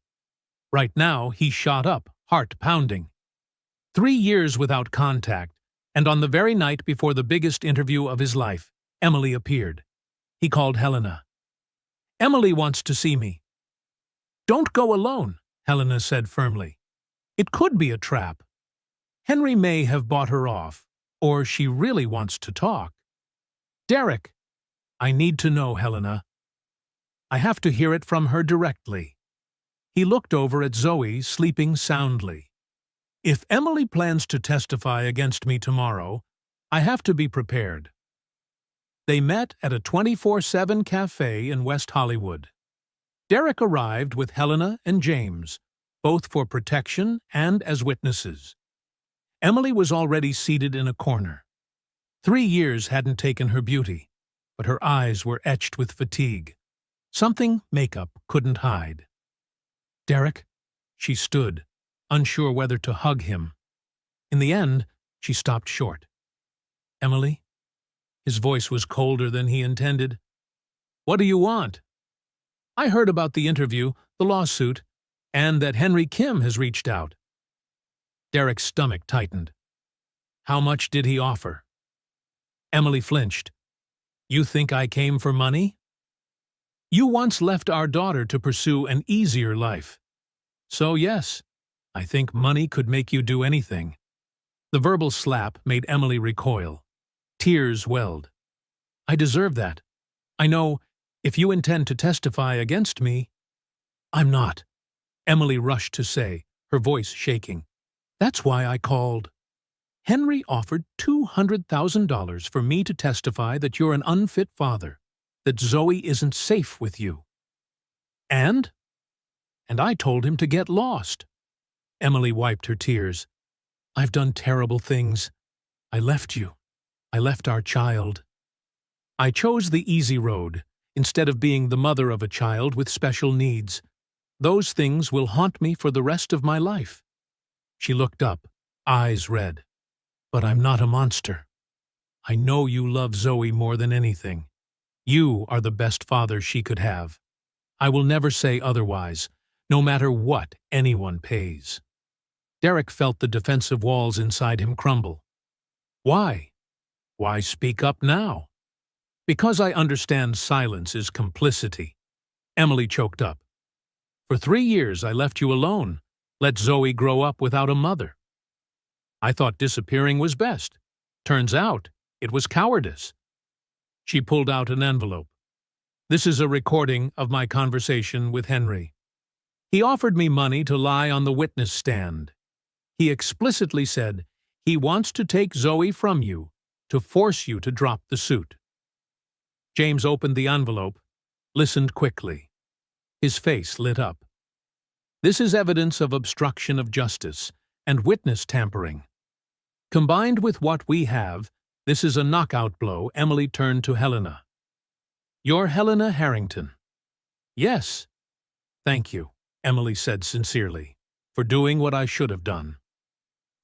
Right now, he shot up, heart pounding. 3 years without contact, and on the very night before the biggest interview of his life, Emily appeared. He called Helena. "Emily wants to see me." "Don't go alone," Helena said firmly. "It could be a trap. Henry may have bought her off, or she really wants to talk." "Derek, I need to know, Helena. I have to hear it from her directly." He looked over at Zoe, sleeping soundly. "If Emily plans to testify against me tomorrow, I have to be prepared." They met at a 24/7 cafe in West Hollywood. Derek arrived with Helena and James, both for protection and as witnesses. Emily was already seated in a corner. 3 years hadn't taken her beauty, but her eyes were etched with fatigue, something makeup couldn't hide. "Derek," she stood, unsure whether to hug him. In the end, she stopped short. "Emily?" His voice was colder than he intended. "What do you want?" "I heard about the interview, the lawsuit, and that Henry Kim has reached out." Derek's stomach tightened. "How much did he offer?" Emily flinched. "You think I came for money?" "You once left our daughter to pursue an easier life. So yes, I think money could make you do anything." The verbal slap made Emily recoil. Tears welled. "I deserve that. I know, if you intend to testify against me—" "I'm not," Emily rushed to say, her voice shaking. "That's why I called. Henry offered $200,000 for me to testify that you're an unfit father, that Zoe isn't safe with you. And I told him to get lost." Emily wiped her tears. "I've done terrible things. I left you. I left our child. I chose the easy road, instead of being the mother of a child with special needs. Those things will haunt me for the rest of my life." She looked up, eyes red. "But I'm not a monster. I know you love Zoe more than anything. You are the best father she could have. I will never say otherwise, no matter what anyone pays." Derek felt the defensive walls inside him crumble. "Why? Why speak up now?" "Because I understand silence is complicity." Emily choked up. "For 3 years I left you alone, let Zoe grow up without a mother. I thought disappearing was best. Turns out, it was cowardice." She pulled out an envelope. "This is a recording of my conversation with Henry. He offered me money to lie on the witness stand. He explicitly said he wants to take Zoe from you, to force you to drop the suit." James opened the envelope, listened quickly. His face lit up. "This is evidence of obstruction of justice and witness tampering. Combined with what we have, this is a knockout blow." Emily turned to Helena. "You're Helena Harrington." "Yes." "Thank you," Emily said sincerely, "for doing what I should have done."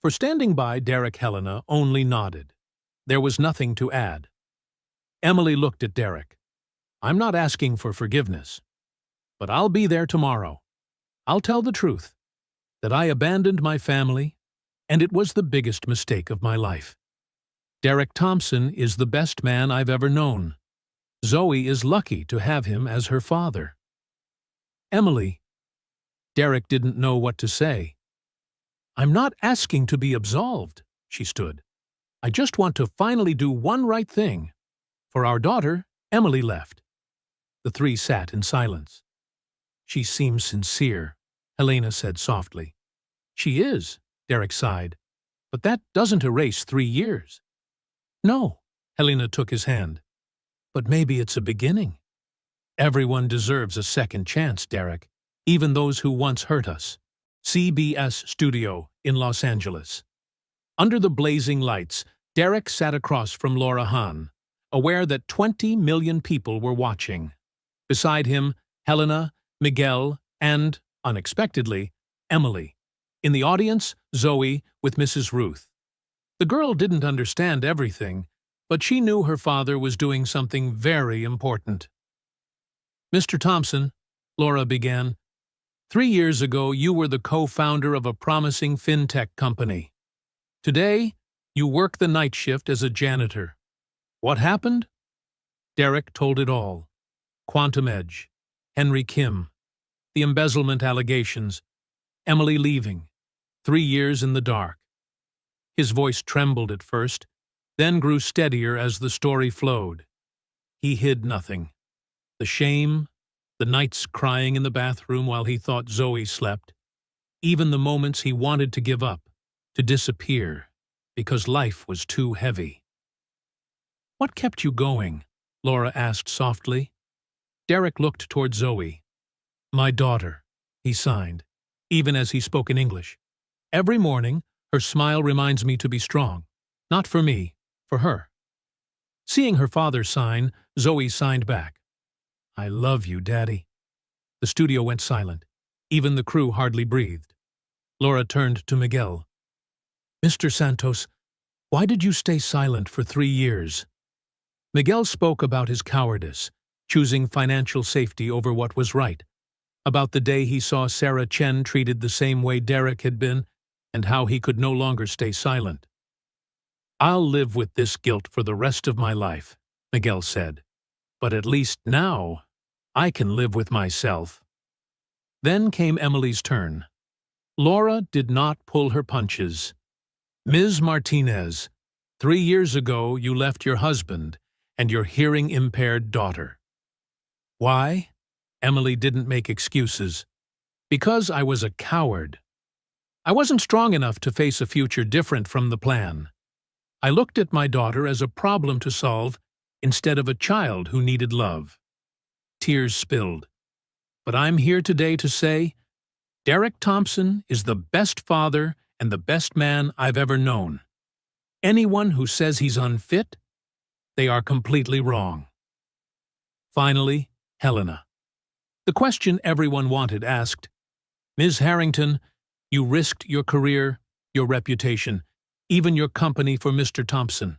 For standing by Derek, Helena only nodded. There was nothing to add. Emily looked at Derek. "I'm not asking for forgiveness, but I'll be there tomorrow. I'll tell the truth, that I abandoned my family, and it was the biggest mistake of my life. Derek Thompson is the best man I've ever known. Zoe is lucky to have him as her father." "Emily." Derek didn't know what to say. "I'm not asking to be absolved," she stood. "I just want to finally do one right thing. For our daughter." Emily left. The three sat in silence. "She seems sincere," Helena said softly. "She is," Derek sighed. "But that doesn't erase 3 years." "No," Helena took his hand. "But maybe it's a beginning. Everyone deserves a second chance, Derek, even those who once hurt us." CBS Studio in Los Angeles. Under the blazing lights, Derek sat across from Laura Hahn, aware that 20 million people were watching. Beside him, Helena, Miguel, and, unexpectedly, Emily. In the audience, Zoe with Mrs. Ruth. The girl didn't understand everything, but she knew her father was doing something very important. "Mr. Thompson," Laura began, 3 years ago you were the co-founder of a promising fintech company. Today, you work the night shift as a janitor. What happened?" Derek told it all. Quantum Edge, Henry Kim, the embezzlement allegations, Emily leaving, 3 years in the dark. His voice trembled at first, then grew steadier as the story flowed. He hid nothing. The shame, the nights crying in the bathroom while he thought Zoe slept, even the moments he wanted to give up, to disappear, because life was too heavy. "What kept you going?" Laura asked softly. Derek looked toward Zoe. "My daughter," he signed, even as he spoke in English. "Every morning, her smile reminds me to be strong. Not for me, for her." Seeing her father sign, Zoe signed back. "I love you, Daddy." The studio went silent. Even the crew hardly breathed. Laura turned to Miguel. "Mr. Santos, why did you stay silent for 3 years?" Miguel spoke about his cowardice, choosing financial safety over what was right, about the day he saw Sarah Chen treated the same way Derek had been, and how he could no longer stay silent. "I'll live with this guilt for the rest of my life," Miguel said. "But at least now, I can live with myself." Then came Emily's turn. Laura did not pull her punches. "Ms. Martinez, 3 years ago you left your husband and your hearing-impaired daughter." "Why?" Emily didn't make excuses. "Because I was a coward. I wasn't strong enough to face a future different from the plan. I looked at my daughter as a problem to solve instead of a child who needed love." Tears spilled. "But I'm here today to say, Derek Thompson is the best father and the best man I've ever known. Anyone who says he's unfit, they are completely wrong." Finally, Helena. The question everyone wanted asked, "Ms. Harrington, you risked your career, your reputation, even your company for Mr. Thompson.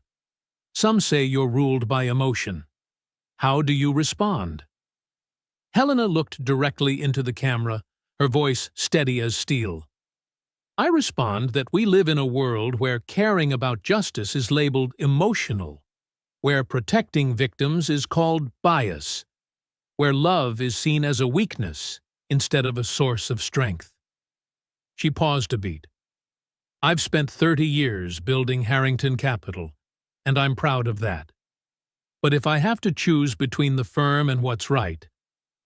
Some say you're ruled by emotion. How do you respond?" Helena looked directly into the camera, her voice steady as steel. "I respond that we live in a world where caring about justice is labeled emotional, where protecting victims is called bias, where love is seen as a weakness instead of a source of strength." She paused a beat. "I've spent 30 years building Harrington Capital, and I'm proud of that. But if I have to choose between the firm and what's right,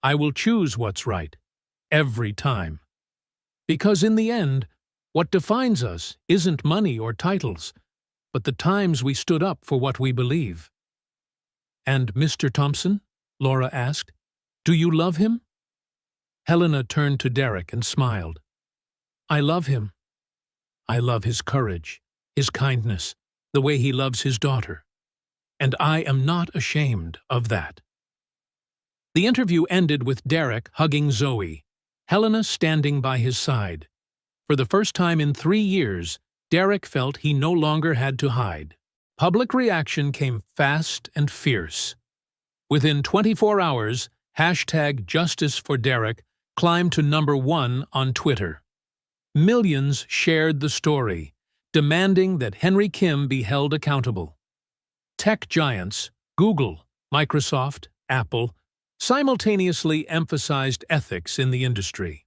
I will choose what's right, every time. Because in the end, what defines us isn't money or titles, but the times we stood up for what we believe. And Mr. Thompson? Laura asked. Do you love him? Helena turned to Derek and smiled. I love him. I love his courage, his kindness, the way he loves his daughter. And I am not ashamed of that. The interview ended with Derek hugging Zoe, Helena standing by his side. For the first time in 3 years, Derek felt he no longer had to hide. Public reaction came fast and fierce. Within 24 hours, #JusticeForDerek climbed to #1 on Twitter. Millions shared the story, demanding that Henry Kim be held accountable. Tech giants, Google, Microsoft, Apple, simultaneously emphasized ethics in the industry.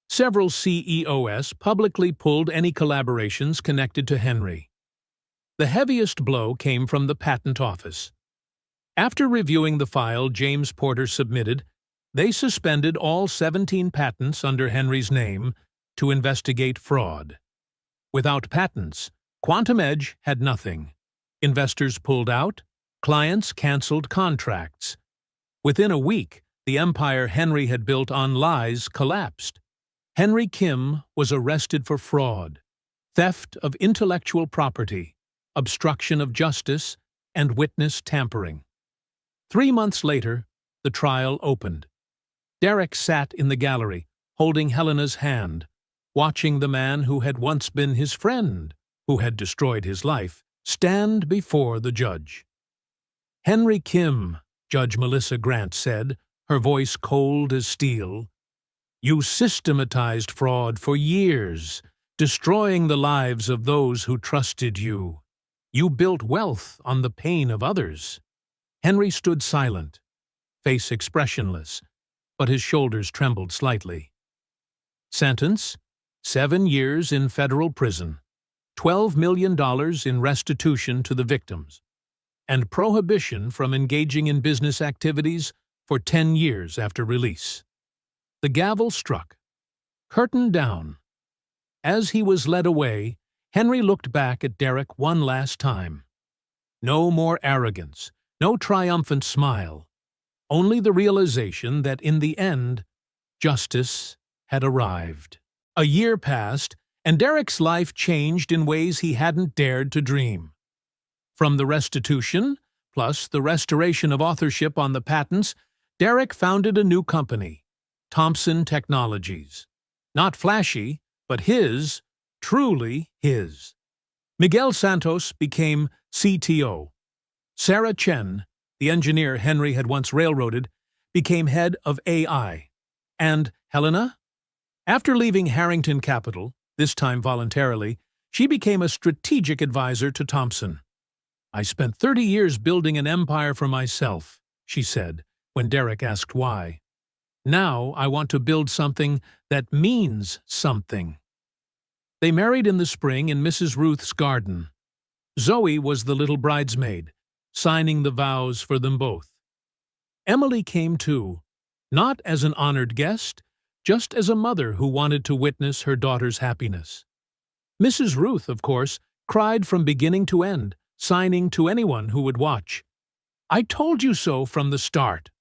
Several CEOs publicly pulled any collaborations connected to Henry. The heaviest blow came from the Patent Office. After reviewing the file James Porter submitted, they suspended all 17 patents under Henry's name to investigate fraud. Without patents, Quantum Edge had nothing. Investors pulled out, clients canceled contracts. Within a week, the empire Henry had built on lies collapsed. Henry Kim was arrested for fraud, theft of intellectual property, obstruction of justice, and witness tampering. 3 months later, the trial opened. Derek sat in the gallery, holding Helena's hand, watching the man who had once been his friend, who had destroyed his life, stand before the judge. Henry Kim, Judge Melissa Grant said, her voice cold as steel, you systematized fraud for years, destroying the lives of those who trusted you. You built wealth on the pain of others. Henry stood silent, face expressionless, but his shoulders trembled slightly. Sentence: 7 years in federal prison, $12 million in restitution to the victims, and prohibition from engaging in business activities for 10 years after release. The gavel struck. Curtain down. As he was led away, Henry looked back at Derek one last time. No more arrogance, no triumphant smile, only the realization that in the end, justice had arrived. A year passed, and Derek's life changed in ways he hadn't dared to dream. From the restitution, plus the restoration of authorship on the patents, Derek founded a new company, Thompson Technologies. Not flashy, but his, truly his. Miguel Santos became CTO. Sarah Chen, the engineer Henry had once railroaded, became head of AI. And Helena? After leaving Harrington Capital, this time voluntarily, she became a strategic advisor to Thompson. I spent 30 years building an empire for myself, she said, when Derek asked why. Now I want to build something that means something. They married in the spring in Mrs. Ruth's garden. Zoe was the little bridesmaid, signing the vows for them both. Emily came too, not as an honored guest, just as a mother who wanted to witness her daughter's happiness. Mrs. Ruth, of course, cried from beginning to end, signing to anyone who would watch. I told you so from the start.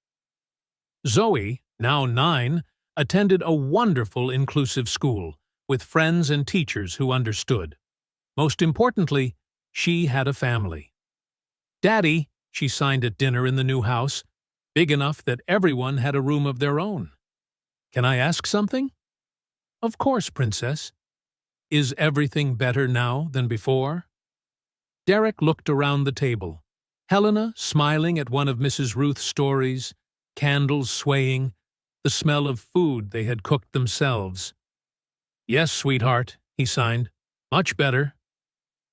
Zoe, now 9, attended a wonderful inclusive school, with friends and teachers who understood. Most importantly, she had a family. Daddy, she signed at dinner in the new house, big enough that everyone had a room of their own. Can I ask something? Of course, Princess. Is everything better now than before? Derek looked around the table. Helena smiling at one of Mrs. Ruth's stories, candles swaying, the smell of food they had cooked themselves. Yes, sweetheart, he signed. Much better.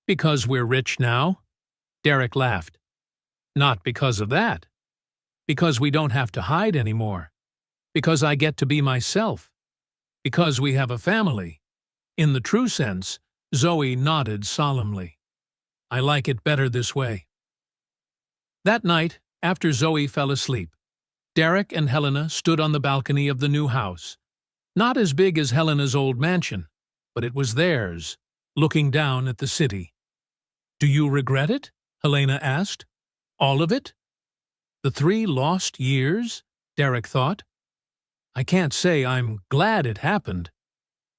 Because we're rich now? Derek laughed. Not because of that. Because we don't have to hide anymore. Because I get to be myself. Because we have a family. In the true sense, Zoe nodded solemnly. I like it better this way. That night, After Zoe fell asleep, Derek and Helena stood on the balcony of the new house. Not as big as Helena's old mansion, but it was theirs, looking down at the city. "Do you regret it?" Helena asked. "All of it? The 3 lost years?" Derek thought. "I can't say I'm glad it happened,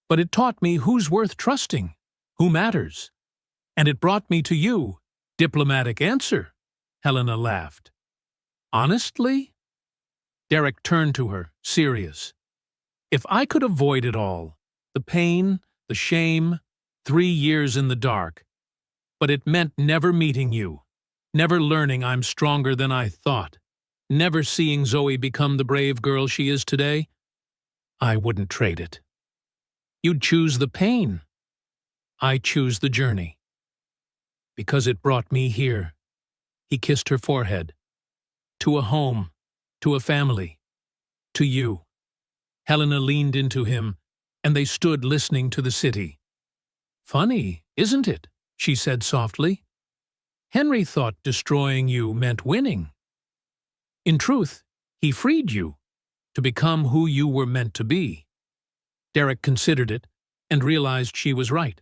but it taught me who's worth trusting, who matters. And it brought me to you." "Diplomatic answer," Helena laughed. "Honestly?" Derek turned to her, serious. "If I could avoid it all, the pain, the shame, 3 years in the dark, but it meant never meeting you, never learning I'm stronger than I thought, never seeing Zoe become the brave girl she is today, I wouldn't trade it." "You'd choose the pain." "I choose the journey. Because it brought me here." He kissed her forehead. "To a home, to a family, to you." Helena leaned into him, and they stood listening to the city. "Funny, isn't it?" she said softly. "Henry thought destroying you meant winning. In truth, he freed you to become who you were meant to be." Derek considered it and realized she was right.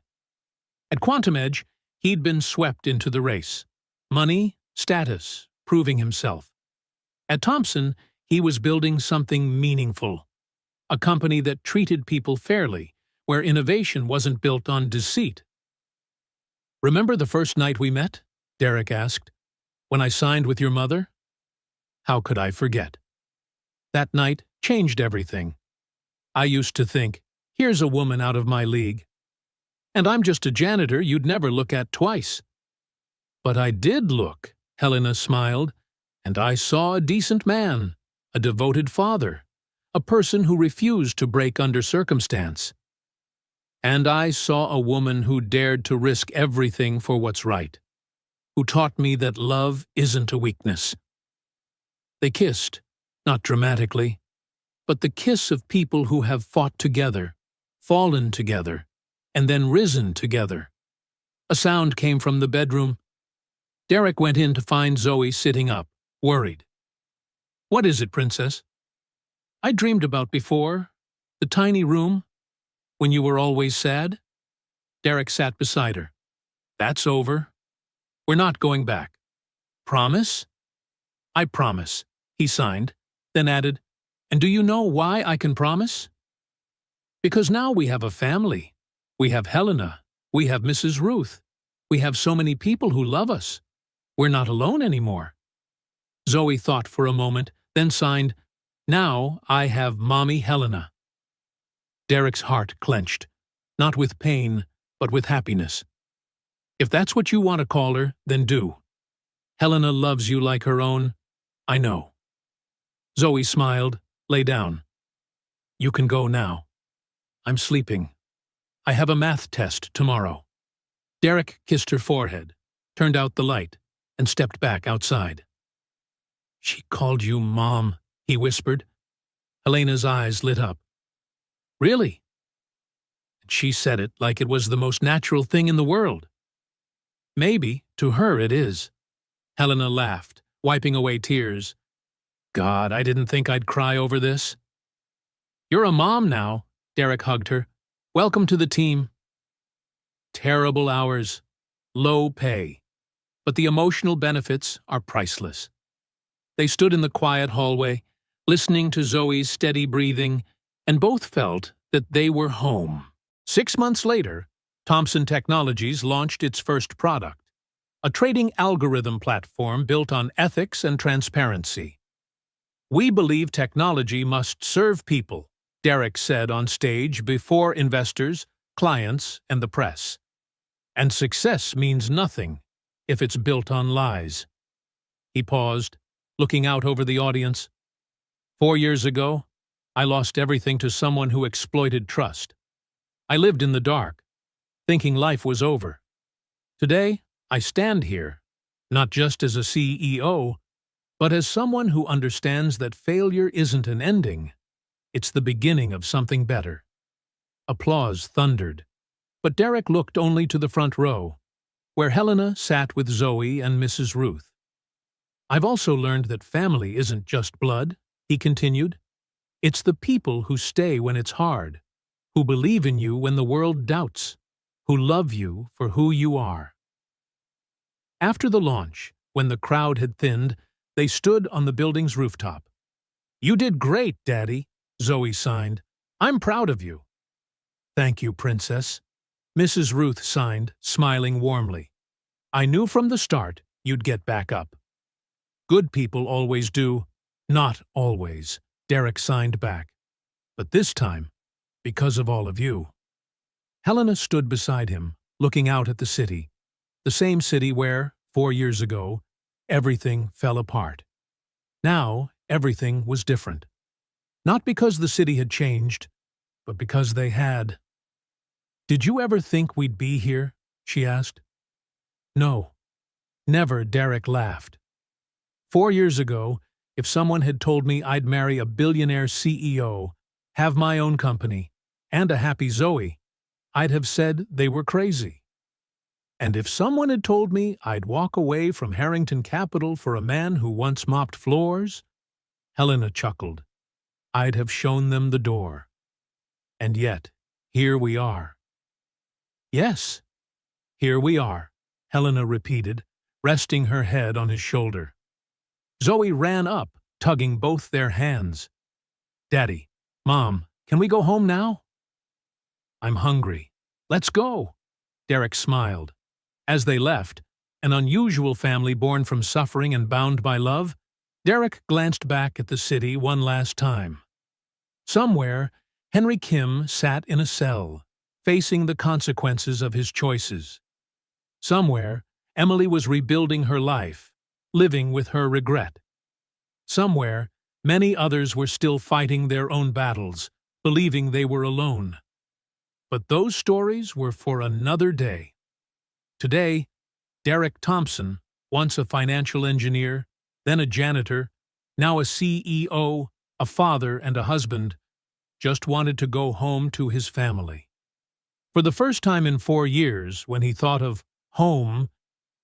At Quantum Edge, he'd been swept into the race. Money, status, proving himself. At Thompson, he was building something meaningful. A company that treated people fairly, where innovation wasn't built on deceit. "Remember the first night we met?" Derek asked. "When I signed with your mother?" "How could I forget?" That night changed everything. I used to think, here's a woman out of my league. And I'm just a janitor you'd never look at twice. But I did look, Helena smiled, and I saw a decent man, a devoted father, a person who refused to break under circumstance. And I saw a woman who dared to risk everything for what's right, who taught me that love isn't a weakness. They kissed, not dramatically, but the kiss of people who have fought together, fallen together, and then risen together. A sound came from the bedroom. Derek went in to find Zoe sitting up, worried. "What is it, Princess?" "I dreamed about before, the tiny room, when you were always sad." Derek sat beside her. "That's over. We're not going back. Promise?" "I promise," he signed, then added, "And do you know why I can promise?" "Because now we have a family. We have Helena. We have Mrs. Ruth. We have so many people who love us. We're not alone anymore." Zoe thought for a moment, then signed, "Now I have Mommy Helena." Derek's heart clenched, not with pain, but with happiness. "If that's what you want to call her, then do. Helena loves you like her own. I know." Zoe smiled, lay down. "You can go now. I'm sleeping. I have a math test tomorrow." Derek kissed her forehead, turned out the light, and stepped back outside. "She called you Mom," he whispered. Helena's eyes lit up. "Really?" And she said it like it was the most natural thing in the world. "Maybe, to her it is." Helena laughed, wiping away tears. "God, I didn't think I'd cry over this." "You're a mom now," Derek hugged her. "Welcome to the team." Terrible hours, low pay, but the emotional benefits are priceless. They stood in the quiet hallway, listening to Zoe's steady breathing, and both felt that they were home. 6 months later, Thomson Technologies launched its first product, a trading algorithm platform built on ethics and transparency. "We believe technology must serve people," Derek said on stage before investors, clients, and the press. "And success means nothing if it's built on lies." He paused, looking out over the audience. 4 years ago, I lost everything to someone who exploited trust. I lived in the dark, thinking life was over. Today, I stand here, not just as a CEO, but as someone who understands that failure isn't an ending, it's the beginning of something better. Applause thundered, but Derek looked only to the front row, where Helena sat with Zoe and Mrs. Ruth. I've also learned that family isn't just blood, he continued. It's the people who stay when it's hard, who believe in you when the world doubts, who love you for who you are. After the launch, when the crowd had thinned, they stood on the building's rooftop. You did great, Daddy, Zoe signed. I'm proud of you. Thank you, Princess. Mrs. Ruth signed, smiling warmly. I knew from the start you'd get back up. Good people always do. Not always, Derek signed back. But this time, because of all of you. Helena stood beside him, looking out at the city. The same city where, 4 years ago, everything fell apart. Now, everything was different. Not because the city had changed, but because they had. Did you ever think we'd be here? She asked. No. Never, Derek laughed. 4 years ago, if someone had told me I'd marry a billionaire CEO, have my own company, and a happy Zoe, I'd have said they were crazy. And if someone had told me I'd walk away from Harrington Capital for a man who once mopped floors, Helena chuckled, I'd have shown them the door. And yet, here we are. Yes, here we are, Helena repeated, resting her head on his shoulder. Zoe ran up, tugging both their hands. Daddy, Mom, can we go home now? I'm hungry. Let's go. Derek smiled. As they left, an unusual family born from suffering and bound by love, Derek glanced back at the city one last time. Somewhere, Henry Kim sat in a cell, facing the consequences of his choices. Somewhere, Emily was rebuilding her life, living with her regret. Somewhere, many others were still fighting their own battles, believing they were alone. But those stories were for another day. Today, Derek Thompson, once a financial engineer, then a janitor, now a CEO, a father and a husband, just wanted to go home to his family. For the first time in 4 years, when he thought of home,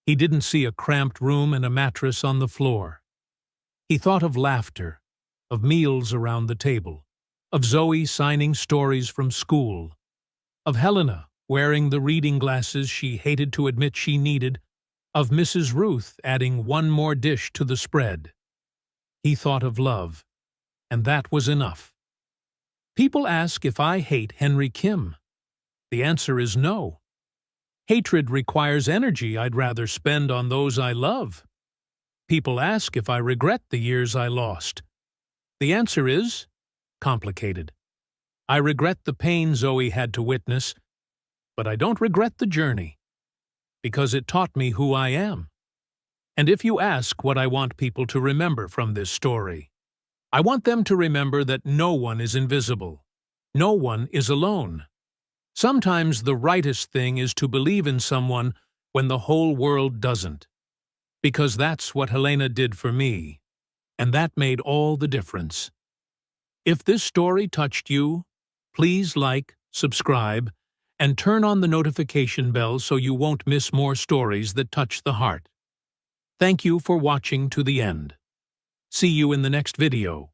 he didn't see a cramped room and a mattress on the floor. He thought of laughter, of meals around the table, of Zoe signing stories from school, of Helena wearing the reading glasses she hated to admit she needed, of Mrs. Ruth adding one more dish to the spread. He thought of love, and that was enough. People ask if I hate Henry Kim. The answer is no. Hatred requires energy I'd rather spend on those I love. People ask if I regret the years I lost. The answer is complicated. I regret the pain Zoe had to witness, but I don't regret the journey, because it taught me who I am. And if you ask what I want people to remember from this story, I want them to remember that no one is invisible. No one is alone. Sometimes the rightest thing is to believe in someone when the whole world doesn't. Because that's what Helena did for me, and that made all the difference. If this story touched you, please like, subscribe, and turn on the notification bell so you won't miss more stories that touch the heart. Thank you for watching to the end. See you in the next video.